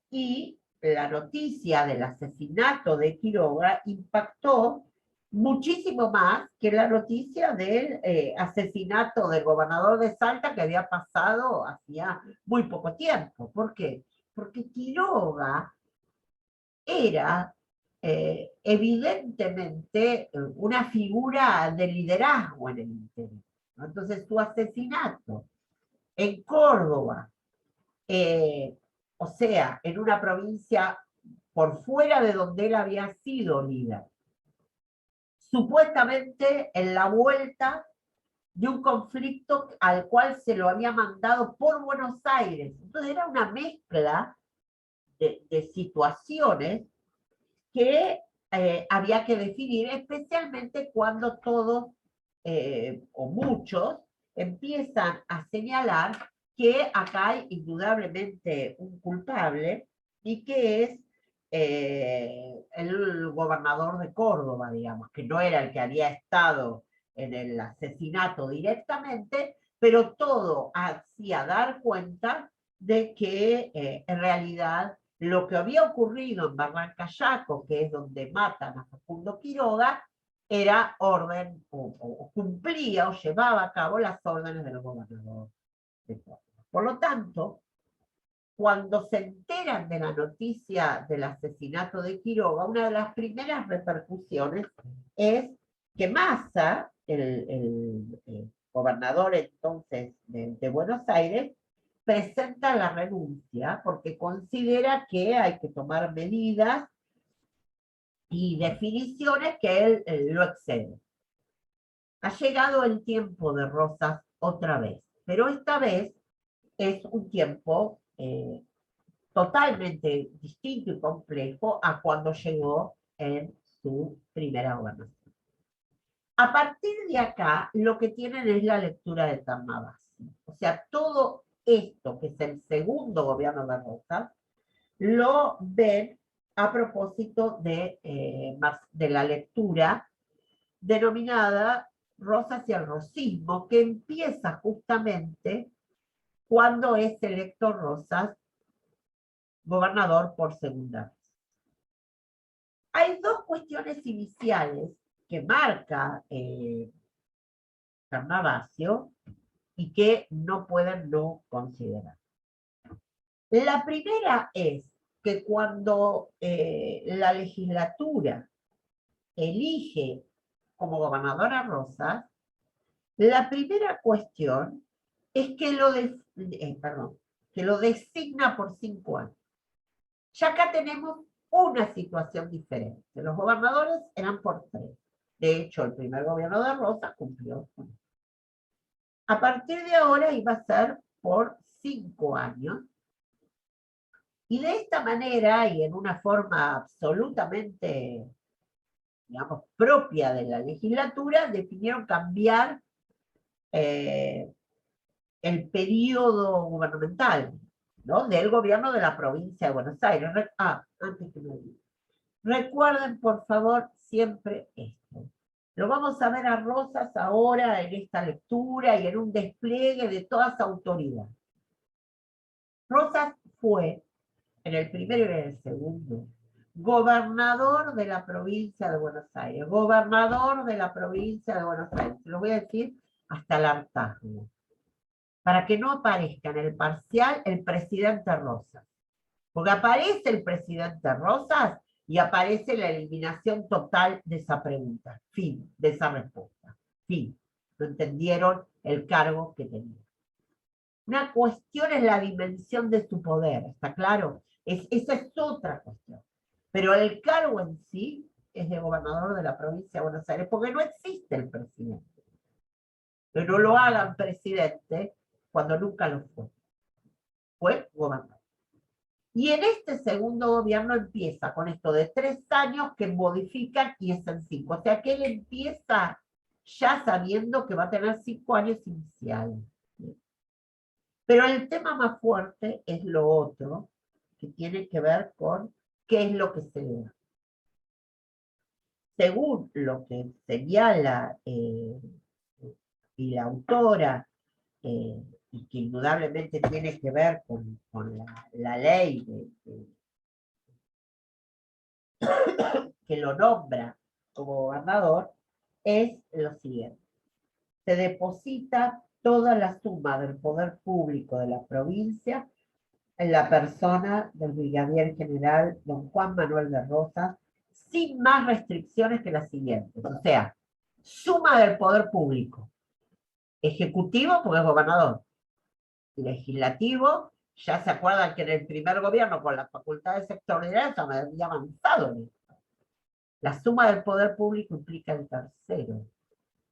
Y la noticia del asesinato de Quiroga impactó muchísimo más que la noticia del asesinato del gobernador de Salta, que había pasado hacía muy poco tiempo. ¿Por qué? Porque Quiroga era evidentemente una figura de liderazgo en el interior, ¿no? Entonces su asesinato en Córdoba, o sea, en una provincia por fuera de donde él había sido líder, supuestamente en la vuelta de un conflicto al cual se lo había mandado por Buenos Aires. Entonces era una mezcla de situaciones que había que definir, especialmente cuando todos o muchos empiezan a señalar que acá hay indudablemente un culpable y que es el gobernador de Córdoba, digamos, que no era el que había estado en el asesinato directamente, pero todo hacía dar cuenta de que en realidad lo que había ocurrido en Barranca Yaco, que es donde matan a Facundo Quiroga, era orden, o cumplía o llevaba a cabo las órdenes del gobernador de Córdoba. Por lo tanto, cuando se enteran de la noticia del asesinato de Quiroga, una de las primeras repercusiones es que Massa, el gobernador entonces de Buenos Aires, presenta la renuncia porque considera que hay que tomar medidas y definiciones que él lo excede. Ha llegado el tiempo de Rosas otra vez, pero esta vez es un tiempo totalmente distinto y complejo a cuando llegó en su primera gobernación. A partir de acá, lo que tienen es la lectura de Tamabasi. O sea, todo esto, que es el segundo gobierno de Rosas, lo ven a propósito de la lectura denominada Rosas y el Rosismo, que empieza justamente cuando es electo Rosas gobernador por segunda vez. Hay dos cuestiones iniciales que marca Carnavasio y que no pueden no considerar. La primera es que cuando la legislatura elige como gobernadora a Rosas, la primera cuestión es que que lo designa por 5 años. Ya acá tenemos una situación diferente. Los gobernadores eran por 3. De hecho, el primer gobierno de Rosas cumplió con eso. A partir de ahora iba a ser por 5 años. Y de esta manera, y en una forma absolutamente, digamos, propia de la legislatura, definieron cambiar el periodo gubernamental, ¿no? Del gobierno de la provincia de Buenos Aires. Antes que me olvide. Recuerden, por favor, siempre esto. Lo vamos a ver a Rosas ahora en esta lectura y en un despliegue de toda esa autoridad. Rosas fue, en el primero y en el segundo, gobernador de la provincia de Buenos Aires, gobernador de la provincia de Buenos Aires. Se lo voy a decir hasta el hartazgo, para que no aparezca en el parcial el presidente Rosas. Porque aparece el presidente Rosas y aparece la eliminación total de esa pregunta. Fin, de esa respuesta. Fin. No entendieron el cargo que tenía. Una cuestión es la dimensión de su poder, ¿está claro? Esa es otra cuestión. Pero el cargo en sí es de gobernador de la provincia de Buenos Aires, porque no existe el presidente. Pero no lo hagan presidente cuando nunca lo fue. Fue gobernador. Y en este segundo gobierno empieza con esto de 3 años que modifican y es en 5. O sea que él empieza ya sabiendo que va a tener 5 años iniciales. Pero el tema más fuerte es lo otro, que tiene que ver con qué es lo que se le da. Según lo que señala y la autora, y que indudablemente tiene que ver con la ley que lo nombra como gobernador, es lo siguiente. Se deposita toda la suma del poder público de la provincia en la persona del brigadier general don Juan Manuel de Rosas, sin más restricciones que las siguientes. O sea, suma del poder público. Ejecutivo, porque es gobernador. Legislativo, ya se acuerdan que en el primer gobierno con las facultades extraordinarias se había avanzado en esto. La suma del poder público implica el tercero,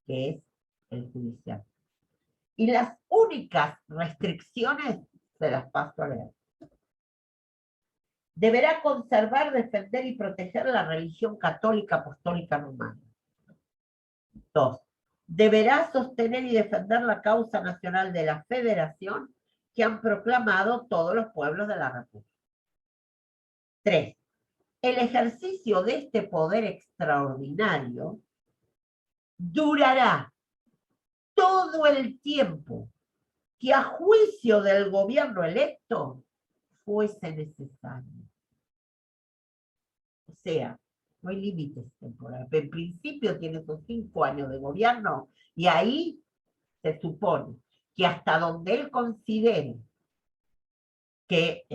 que es el judicial. Y las únicas restricciones se las paso a leer. Deberá conservar, defender y proteger la religión católica apostólica romana. 2. Deberá sostener y defender la causa nacional de la Federación que han proclamado todos los pueblos de la República. 3. El ejercicio de este poder que a juicio del gobierno electo fuese necesario. O sea, no hay límites temporales. En principio tiene esos 5 años de gobierno y ahí se supone que hasta donde él considere que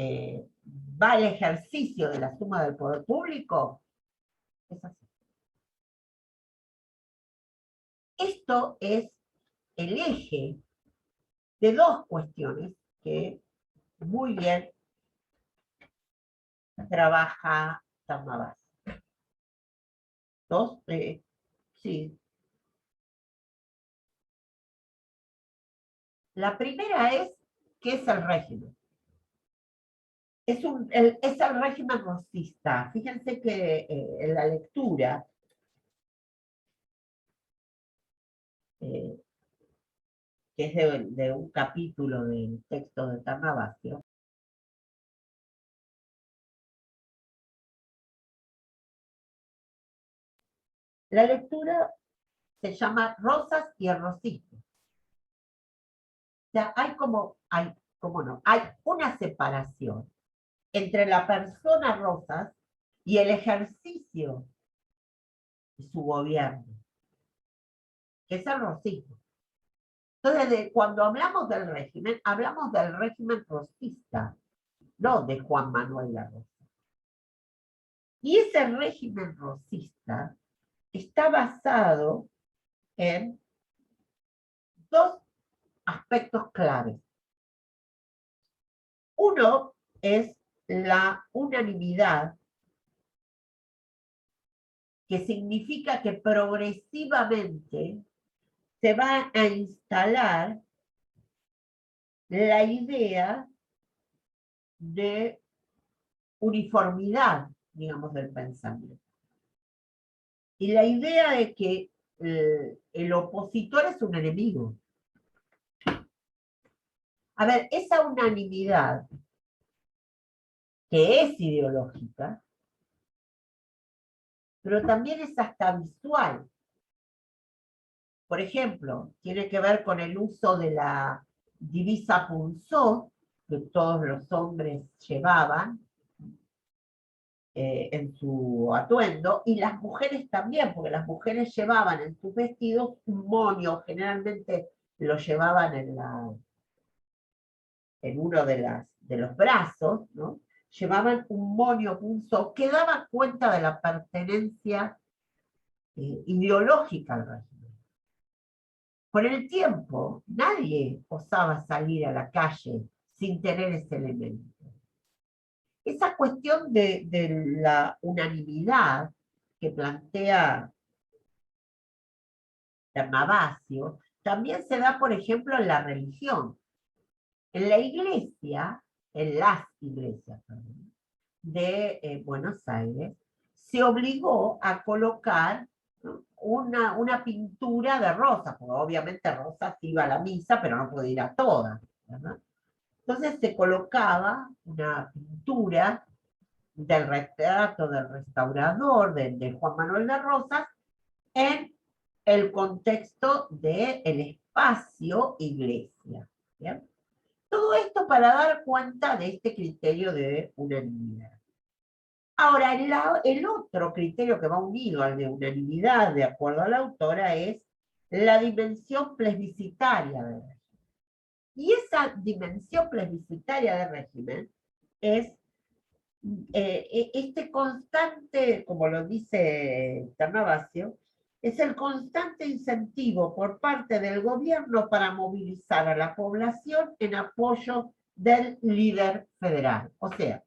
va el ejercicio de la suma del poder público, es así. Esto es el eje de 2 cuestiones que muy bien trabaja Tamabas. 2, sí. La primera es, ¿qué es el régimen? Es el régimen rosista. Fíjense que en la lectura, que es de un capítulo del texto de Tamabasio, la lectura se llama Rosas y el rosismo. O sea, hay una separación entre la persona Rosas y el ejercicio de su gobierno, que es el rosismo. Entonces, cuando hablamos del régimen rosista, no de Juan Manuel La Rosa. Y ese régimen rosista está basado en 2 aspectos claves. Uno es la unanimidad, que significa que progresivamente se va a instalar la idea de uniformidad, digamos, del pensamiento. Y la idea de que el opositor es un enemigo. A ver, esa unanimidad, que es ideológica, pero también es hasta visual. Por ejemplo, tiene que ver con el uso de la divisa punzó, que todos los hombres llevaban en su atuendo, y las mujeres también, porque las mujeres llevaban en sus vestidos un moño, generalmente lo llevaban en uno de los brazos, ¿no? Llevaban un moño punzó que daba cuenta de la pertenencia ideológica al régimen. Con el tiempo, nadie osaba salir a la calle sin tener ese elemento. Esa cuestión de la unanimidad que plantea Bernabasio también se da, por ejemplo, en la religión. En la iglesia, en las iglesias, perdón, de Buenos Aires, se obligó a colocar, ¿no?, una pintura de Rosas, porque obviamente Rosas iba a la misa, pero no podía ir a todas, ¿verdad? Entonces se colocaba una pintura del retrato del restaurador, de Juan Manuel de Rosas, en el contexto del espacio iglesia. ¿Bien? Todo esto para dar cuenta de este criterio de unanimidad. Ahora, el otro criterio que va unido al de unanimidad, de acuerdo a la autora, es la dimensión plebiscitaria del régimen. Y esa dimensión plebiscitaria del régimen es este constante, como lo dice Tamabasio, es el constante incentivo por parte del gobierno para movilizar a la población en apoyo del líder federal. O sea,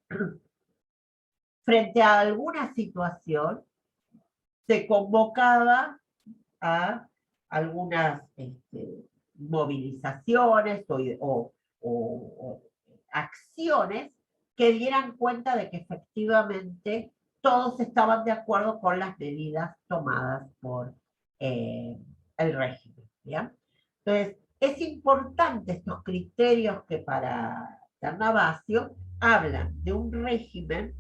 frente a alguna situación, se convocaba a algunas movilizaciones o acciones que dieran cuenta de que efectivamente todos estaban de acuerdo con las medidas tomadas por el régimen. ¿Ya? Entonces, es importante estos criterios que para Navasio hablan de un régimen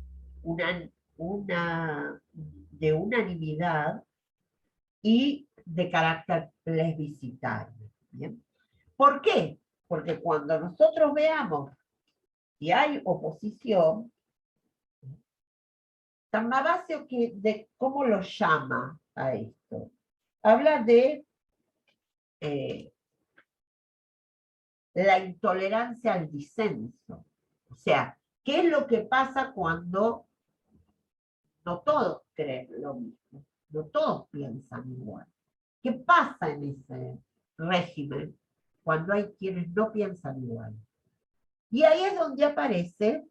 de unanimidad y de carácter plebiscitario. ¿Bien? ¿Por qué? Porque cuando nosotros veamos si hay oposición, San Mavasio de cómo lo llama a esto. Habla de la intolerancia al disenso. O sea, ¿qué es lo que pasa cuando no todos creen lo mismo? No todos piensan igual. ¿Qué pasa en ese régimen cuando hay quienes no piensan igual? Y ahí es donde aparece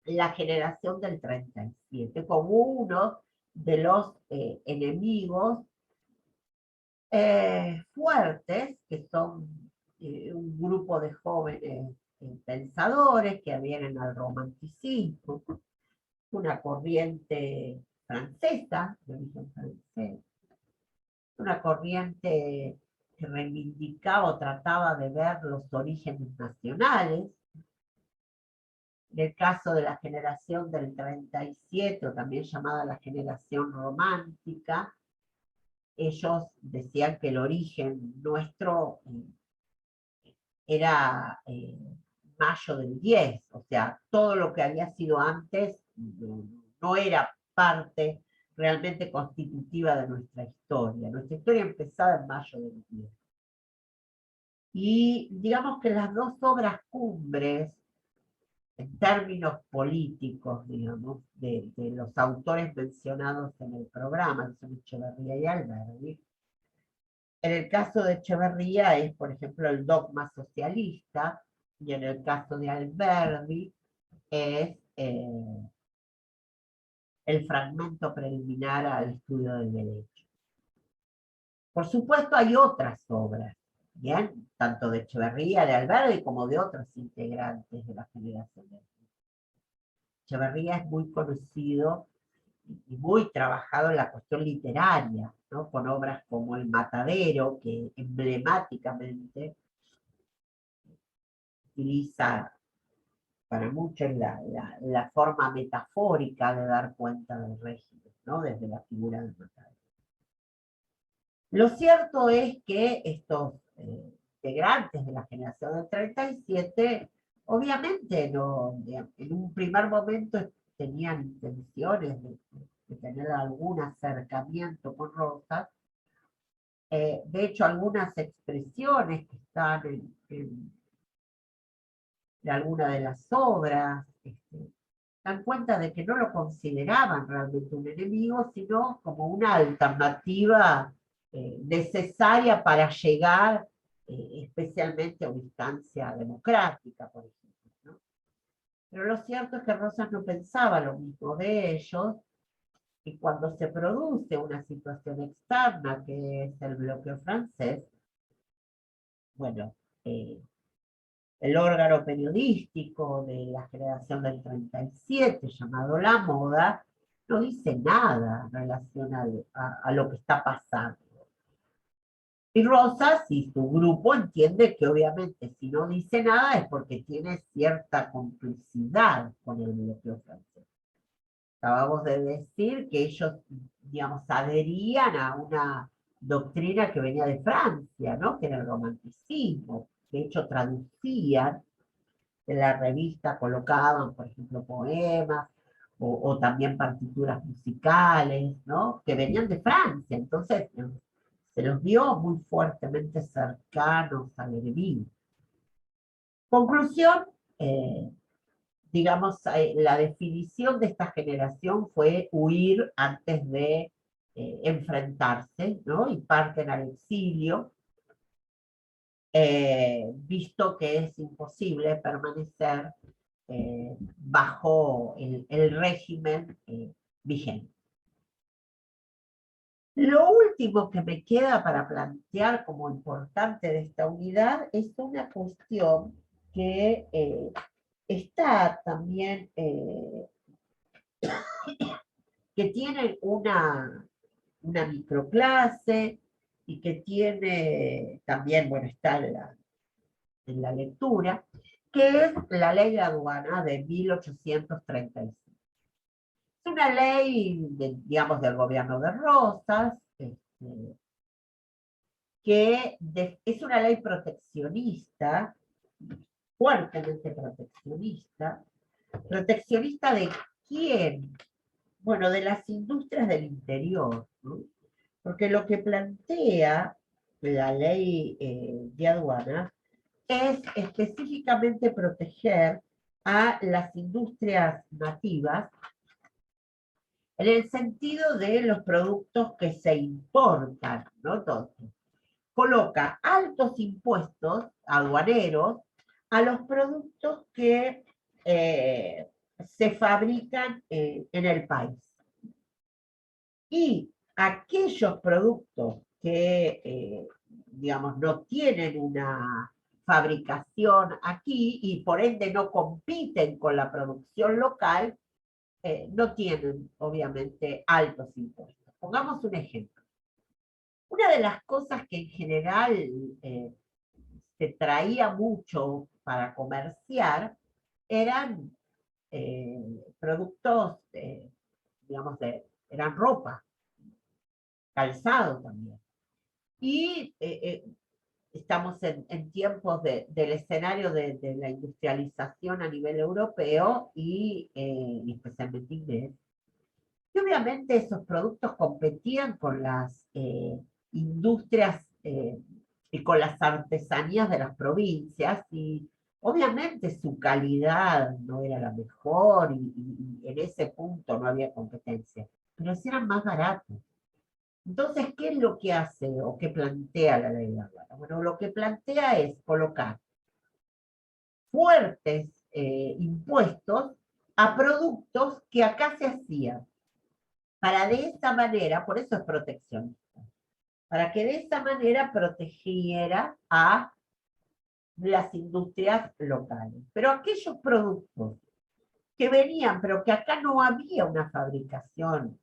la generación del 37 como uno de los enemigos fuertes, que son un grupo de jóvenes pensadores que adhieren al romanticismo, una corriente francesa, de origen francés, una corriente que reivindicaba o trataba de ver los orígenes nacionales. En el caso de la generación del 37, o también llamada la generación romántica, ellos decían que el origen nuestro era mayo del 10, o sea, todo lo que había sido antes no era parte realmente constitutiva de nuestra historia. Nuestra historia empezaba en mayo del 10. Y digamos que las dos obras cumbres, en términos políticos, digamos, de los autores mencionados en el programa, que son Echeverría y Alberdi. En el caso de Echeverría es, por ejemplo, el dogma socialista, y en el caso de Alberdi es el fragmento preliminar al estudio del derecho. Por supuesto, hay otras obras, ¿bien? Tanto de Echeverría, de Alberdi, como de otros integrantes de la generación de Echeverría es muy conocido y muy trabajado en la cuestión literaria, ¿no? Con obras como El Matadero, que emblemáticamente utiliza para muchos la forma metafórica de dar cuenta del régimen, ¿no? Desde la figura del matadero. Lo cierto es que estos integrantes de la generación del 37, obviamente no, en un primer momento tenían intenciones de tener algún acercamiento con Rosas. De hecho, algunas expresiones que están en alguna de las obras dan cuenta de que no lo consideraban realmente un enemigo, sino como una alternativa necesaria para llegar especialmente a una instancia democrática, por ejemplo, ¿no? Pero lo cierto es que Rosas no pensaba lo mismo de ellos, y cuando se produce una situación externa, que es el bloqueo francés, bueno, el órgano periodístico de la generación del 37, llamado La Moda, no dice nada en relación a lo que está pasando. Y Rosas y su grupo entiende que obviamente si no dice nada es porque tiene cierta complicidad con el bloqueo francés. Acabamos de decir que ellos, digamos, adherían a una doctrina que venía de Francia, ¿no? Que era el romanticismo. De hecho, traducían en la revista, colocaban, por ejemplo, poemas o también partituras musicales, ¿no? Que venían de Francia. Entonces, se los vio muy fuertemente cercanos al enemigo. Conclusión, digamos, la definición de esta generación fue huir antes de enfrentarse, ¿no? Y parten al exilio, visto que es imposible permanecer bajo el régimen vigente. Lo último que me queda para plantear como importante de esta unidad es una cuestión que está también, que tiene una microclase y que tiene también, bueno, está en la lectura, que es la ley de aduana de 1835. Es una ley, digamos, del gobierno de Rosas, que que es una ley proteccionista, fuertemente proteccionista. ¿Proteccionista de quién? Bueno, de las industrias del interior, ¿no? Porque lo que plantea la ley de aduanas es específicamente proteger a las industrias nativas en el sentido de los productos que se importan, ¿no? Entonces, coloca altos impuestos aduaneros a los productos que se fabrican en el país. Y aquellos productos que, digamos, no tienen una fabricación aquí y por ende no compiten con la producción local, no tienen, obviamente, altos impuestos. Pongamos un ejemplo. Una de las cosas que en general se traía mucho para comerciar eran productos, digamos, eran ropa, calzado también. Y estamos en tiempos del escenario de la industrialización a nivel europeo y especialmente inglés. Y obviamente esos productos competían con las industrias y con las artesanías de las provincias y obviamente su calidad no era la mejor y en ese punto no había competencia, pero sí eran más baratos. Entonces, ¿qué es lo que hace o qué plantea la ley de aduana? Bueno, lo que plantea es colocar fuertes impuestos a productos que acá se hacían para de esta manera, por eso es protección, para que de esta manera protegiera a las industrias locales. Pero aquellos productos que venían, pero que acá no había una fabricación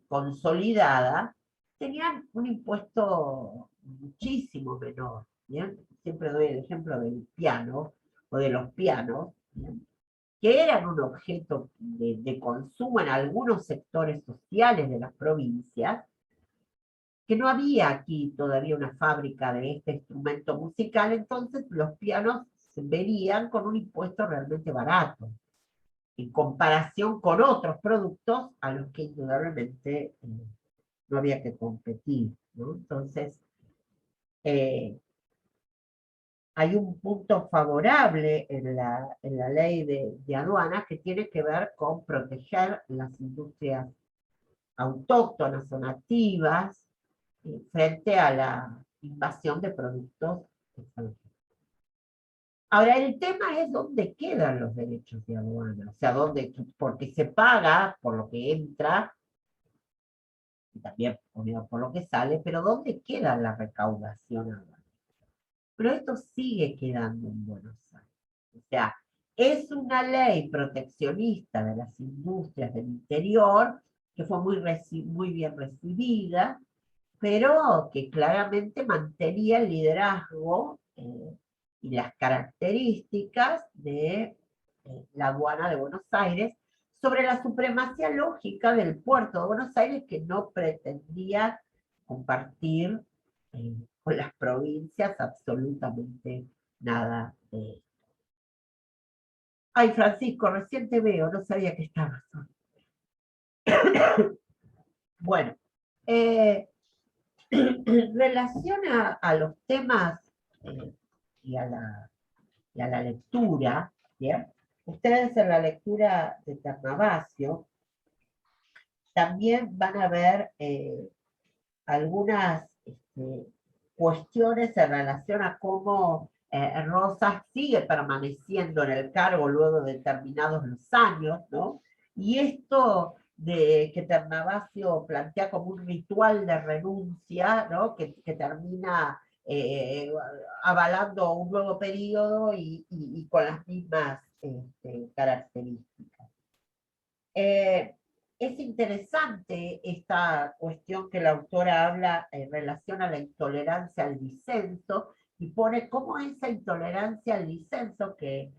consolidada, tenían un impuesto muchísimo menor. ¿Bien? Siempre doy el ejemplo del piano o de los pianos, ¿bien? Que eran un objeto de consumo en algunos sectores sociales de las provincias, que no había aquí todavía una fábrica de este instrumento musical, entonces los pianos venían con un impuesto realmente barato, en comparación con otros productos a los que indudablemente no había que competir, ¿no? Entonces, hay un punto favorable en la ley de aduanas que tiene que ver con proteger las industrias autóctonas o nativas frente a la invasión de productos extranjeros. Ahora, el tema es dónde quedan los derechos de aduana, o sea, dónde, porque se paga por lo que entra y también por lo que sale, pero dónde queda la recaudación aduanera. Pero esto sigue quedando en Buenos Aires. O sea, es una ley proteccionista de las industrias del interior que fue muy bien recibida, pero que claramente mantenía el liderazgo y las características de la aduana de Buenos Aires sobre la supremacía lógica del puerto de Buenos Aires que no pretendía compartir con las provincias absolutamente nada de esto. Ay, Francisco, recién te veo, no sabía que estabas. Bueno, en relación a los temas y a la lectura, ¿bien? Ustedes en la lectura de Ternavasio también van a ver algunas cuestiones en relación a cómo Rosas sigue permaneciendo en el cargo luego de terminados los años, ¿no? Y esto de que Ternavasio plantea como un ritual de renuncia, ¿no? Que termina avalando un nuevo periodo y con las mismas características. Es interesante esta cuestión que la autora habla en relación a la intolerancia al disenso y pone cómo esa intolerancia al disenso que,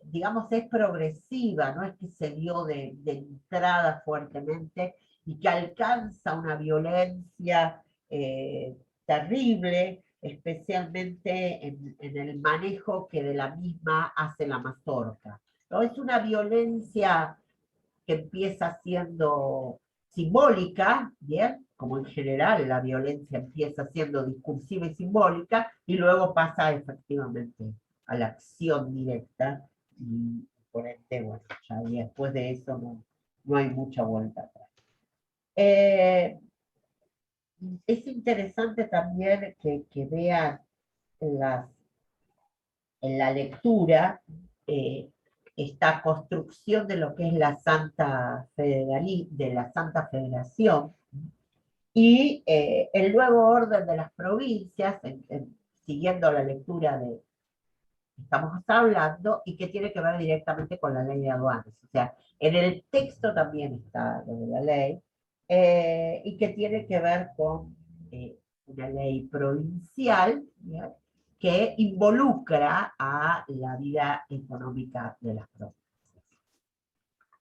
digamos, es progresiva, no es que se dio de entrada fuertemente y que alcanza una violencia terrible, especialmente en el manejo que de la misma hace la mazorca, ¿no? Es una violencia que empieza siendo simbólica, ¿bien? Como en general la violencia empieza siendo discursiva y simbólica, y luego pasa efectivamente a la acción directa, y por ende, bueno, ya después de eso no hay mucha vuelta atrás. Eh, es interesante también que vean en, en la lectura eh, esta construcción de lo que es la de la Santa Federación y el nuevo orden de las provincias, siguiendo la lectura de que estamos hablando, y que tiene que ver directamente con la ley de aduanas. O sea, en el texto también está lo de la ley, y que tiene que ver con una ley provincial, ¿ya?, que involucra a la vida económica de las provincias.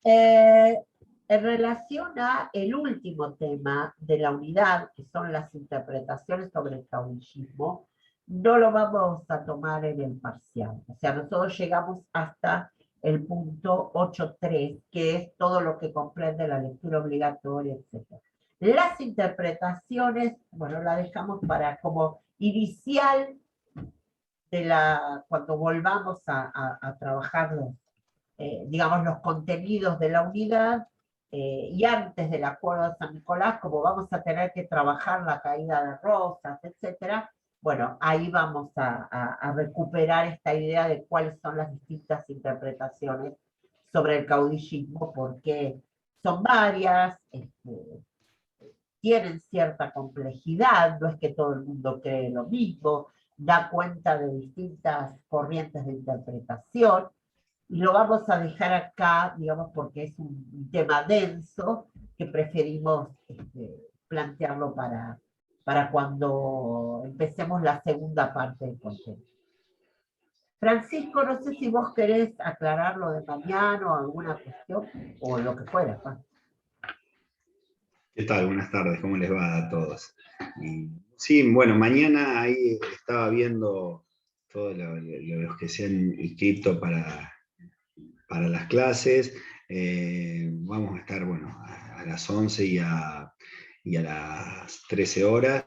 En relación a el último tema de la unidad, que son las interpretaciones sobre el caudillismo, no lo vamos a tomar en el parcial. O sea, nosotros llegamos hasta el punto 8.3, que es todo lo que comprende la lectura obligatoria, etc. Las interpretaciones, bueno, la dejamos para como inicial cuando volvamos a trabajar digamos, los contenidos de la unidad, y antes del acuerdo de San Nicolás, como vamos a tener que trabajar la caída de Rosas, etcétera, bueno, ahí vamos a recuperar esta idea de cuáles son las distintas interpretaciones sobre el caudillismo, porque son varias, tienen cierta complejidad, no es que todo el mundo cree lo mismo, da cuenta de distintas corrientes de interpretación, y lo vamos a dejar acá, digamos, porque es un tema denso que preferimos plantearlo para cuando empecemos la segunda parte del contenido. Francisco, no sé si vos querés aclarar lo de mañana o alguna cuestión, o lo que fuera, Juan. ¿Qué tal? Buenas tardes, ¿cómo les va a todos? Sí, bueno, mañana ahí estaba viendo todos los que se han inscrito para las clases. Vamos a estar, bueno, a las 11 y a las 13 horas,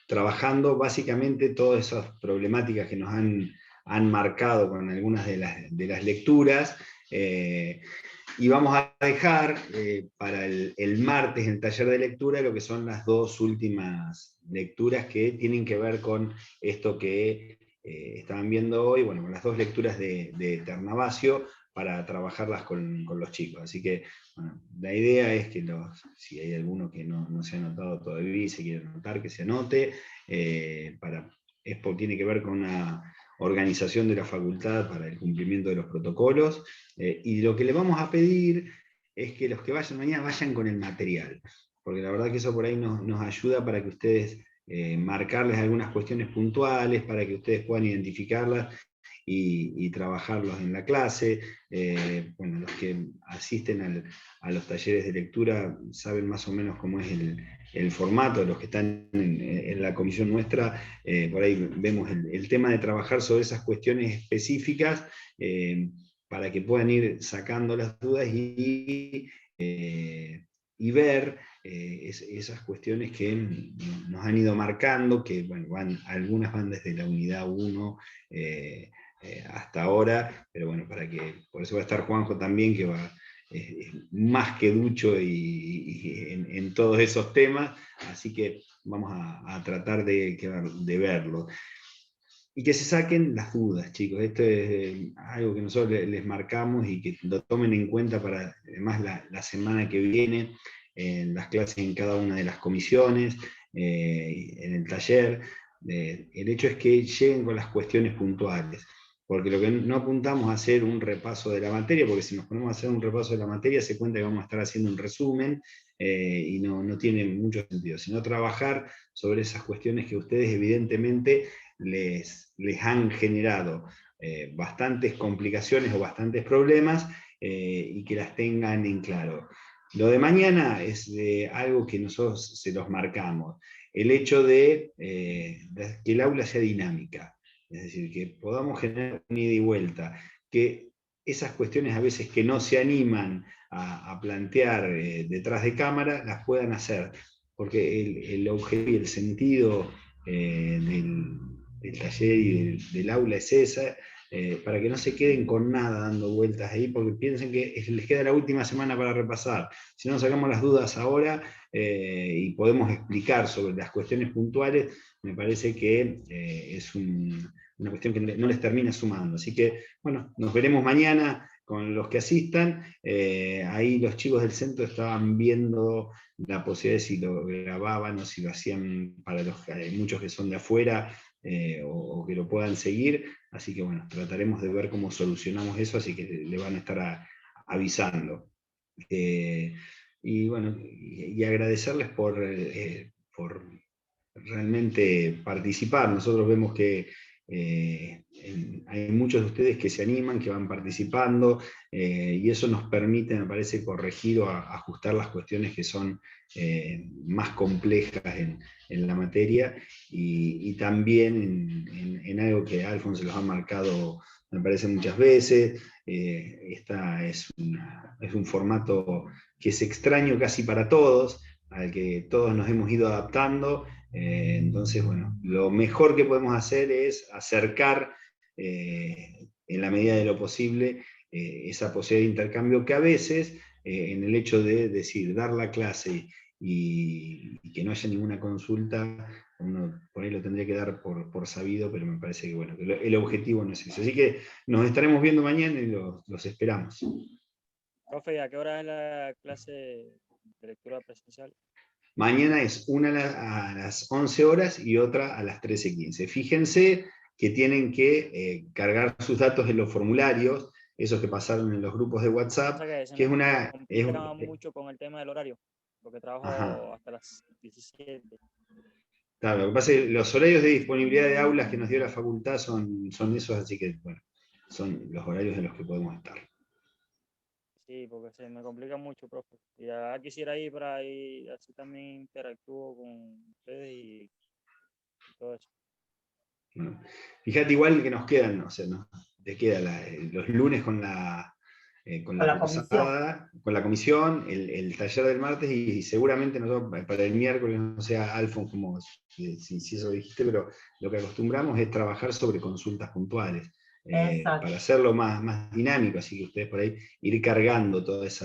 trabajando básicamente todas esas problemáticas que nos han marcado con algunas de las lecturas. Y vamos a dejar para el martes en el taller de lectura lo que son las dos últimas lecturas que tienen que ver con esto que estaban viendo hoy, bueno, con las dos lecturas de Ternavasio, para trabajarlas con los chicos. Así que, bueno, la idea es que si hay alguno que no se ha anotado todavía y se quiere anotar, que se anote, tiene que ver con una organización de la facultad para el cumplimiento de los protocolos, y lo que le vamos a pedir es que los que vayan mañana vayan con el material, porque la verdad que eso por ahí nos ayuda para que ustedes marcarles algunas cuestiones puntuales, para que ustedes puedan identificarlas y trabajarlos en la clase. Bueno, los que asisten a los talleres de lectura saben más o menos cómo es el formato. Los que están en la comisión nuestra, por ahí vemos el tema de trabajar sobre esas cuestiones específicas, para que puedan ir sacando las dudas y ver esas cuestiones que nos han ido marcando, que bueno, algunas van desde la unidad 1 hasta ahora, pero bueno, por eso va a estar Juanjo también, que va más que ducho en todos esos temas, así que vamos a tratar de verlo. Y que se saquen las dudas, chicos. Esto es algo que nosotros les marcamos y que lo tomen en cuenta para, además, la semana que viene, en las clases en cada una de las comisiones, en el taller. El hecho es que lleguen con las cuestiones puntuales, porque lo que no apuntamos a hacer un repaso de la materia, porque si nos ponemos a hacer un repaso de la materia, se cuenta que vamos a estar haciendo un resumen, y no tiene mucho sentido, sino trabajar sobre esas cuestiones que ustedes evidentemente les han generado bastantes complicaciones o bastantes problemas, y que las tengan en claro. Lo de mañana es algo que nosotros se los marcamos. el hecho de que el aula sea dinámica, es decir, que podamos generar un ida y vuelta, que esas cuestiones a veces que no se animan a plantear detrás de cámara, las puedan hacer, porque el objetivo y el sentido del taller y del aula es esa, para que no se queden con nada dando vueltas ahí, porque piensen que les queda la última semana para repasar. Si no sacamos las dudas ahora y podemos explicar sobre las cuestiones puntuales, me parece que es una cuestión que no les termina sumando. Así que, bueno, nos veremos mañana con los que asistan. Ahí los chicos del centro estaban viendo la posibilidad de si lo grababan o si lo hacían para muchos que son de afuera, o que lo puedan seguir. Así que bueno, trataremos de ver cómo solucionamos eso, así que le van a estar avisando. Y bueno, y agradecerles por realmente participar. Nosotros vemos que hay muchos de ustedes que se animan, que van participando, y eso nos permite, me parece, corregir o ajustar las cuestiones que son más complejas en la materia, y también en algo que Alfonso los ha marcado, me parece, muchas veces. Esta es un formato que es extraño casi para todos, al que todos nos hemos ido adaptando. Entonces, bueno, lo mejor que podemos hacer es acercar, en la medida de lo posible, esa posibilidad de intercambio que a veces, en el hecho de decir, dar la clase y que no haya ninguna consulta, uno por ahí lo tendría que dar por sabido, pero me parece que, bueno, que el objetivo no es eso. Así que nos estaremos viendo mañana y los esperamos. Profe, ¿a qué hora es la clase de lectura presencial? Mañana es una a las 11 horas y otra a las 13:15. Fíjense que tienen que cargar sus datos en los formularios, esos que pasaron en los grupos de WhatsApp, O sea que se que me es una... complica mucho con el tema del horario, porque trabajo Ajá. hasta las 17. Claro, lo que pasa es que los horarios de disponibilidad de aulas que nos dio la facultad son esos, así que, bueno, son los horarios en los que podemos estar. Sí, porque se me complica mucho, profe. Y ya quisiera ir para ahí, así también interactúo con ustedes y todo eso. Bueno, fíjate igual que nos quedan, o sea, te queda los lunes con la Con la comisión. posada, con la comisión, el taller del martes, y seguramente nosotros para el miércoles, no sé, Alfon, como si eso dijiste, pero lo que acostumbramos es trabajar sobre consultas puntuales, Exacto. para hacerlo más dinámico, así que ustedes por ahí ir cargando todas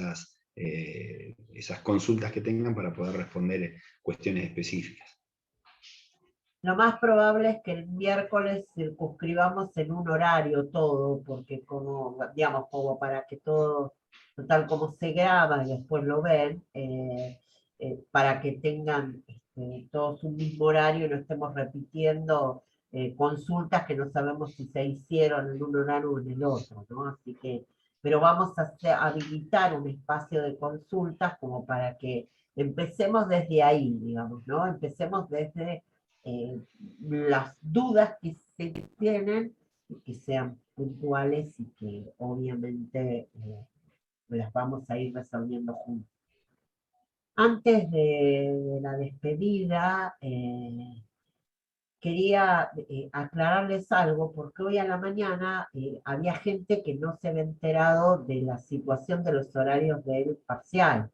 esas consultas que tengan para poder responder cuestiones específicas. Lo más probable es que el miércoles circunscribamos en un horario todo, porque como, digamos, como para que todo, total como se graba y después lo ven, para que tengan todos un mismo horario y no estemos repitiendo consultas que no sabemos si se hicieron en un horario o en el otro, ¿no? Así que, pero vamos a habilitar un espacio de consultas como para que empecemos desde ahí, digamos, ¿no? Empecemos desde las dudas que se tienen, que sean puntuales y que obviamente las vamos a ir resolviendo juntos. Antes de la despedida, quería aclararles algo, porque hoy a la mañana había gente que no se había enterado de la situación de los horarios del parcial.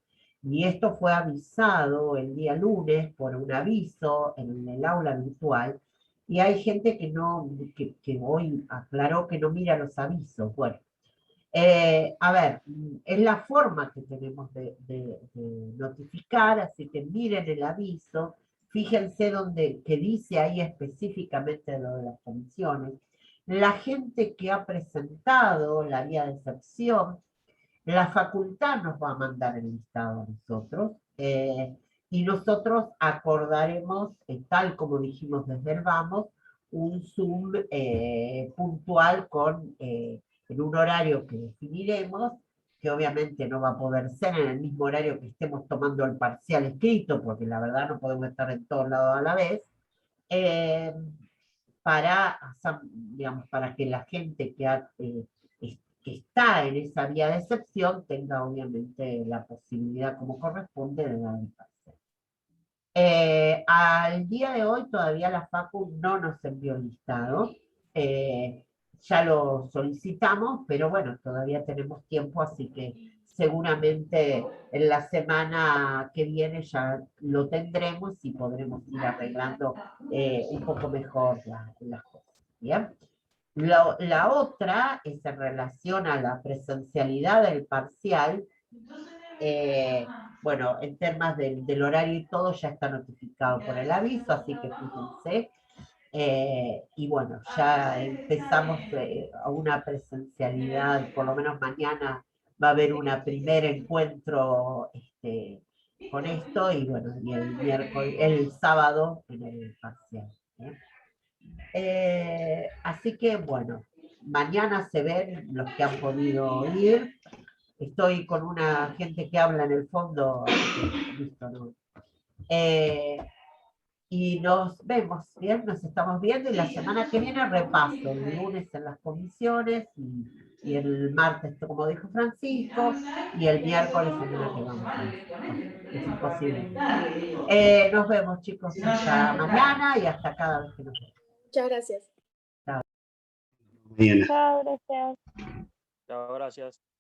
Y esto fue avisado el día lunes por un aviso en el aula virtual. Y hay gente que hoy aclaró que no mira los avisos. Bueno, a ver, es la forma que tenemos de notificar, así que miren el aviso, fíjense que dice ahí específicamente lo de las comisiones. La gente que ha presentado la guía de excepción, la facultad nos va a mandar el listado a nosotros, y nosotros acordaremos, tal como dijimos desde el Vamos, un Zoom puntual en un horario que definiremos, que obviamente no va a poder ser en el mismo horario que estemos tomando el parcial escrito, porque la verdad no podemos estar en todos lados a la vez, eh, digamos, para que la gente que está en esa vía de excepción tenga obviamente la posibilidad como corresponde de dar el parcial. Al día de hoy todavía la Facu no nos envió el listado. Ya lo solicitamos, pero bueno, todavía tenemos tiempo, así que seguramente en la semana que viene ya lo tendremos y podremos ir arreglando un poco mejor las cosas. ¿Bien? La otra es en relación a la presencialidad del parcial. Bueno, en temas del horario y todo ya está notificado por el aviso, así que fíjense. Y bueno, ya empezamos a una presencialidad, por lo menos mañana va a haber un primer encuentro con esto y bueno, y el miércoles, el sábado en el parcial. Así que bueno, mañana se ven los que han podido ir. Estoy con una gente que habla en el fondo, listo, ¿no? Y nos vemos, ¿bien? Nos estamos viendo y la semana que viene repaso, el lunes en las comisiones y el martes, como dijo Francisco, y el miércoles en una que vamos a hacer. Es imposible. Nos vemos, chicos, hasta mañana y hasta cada vez que nos vemos. Muchas gracias. Mañana. Chao, gracias. Chao, gracias.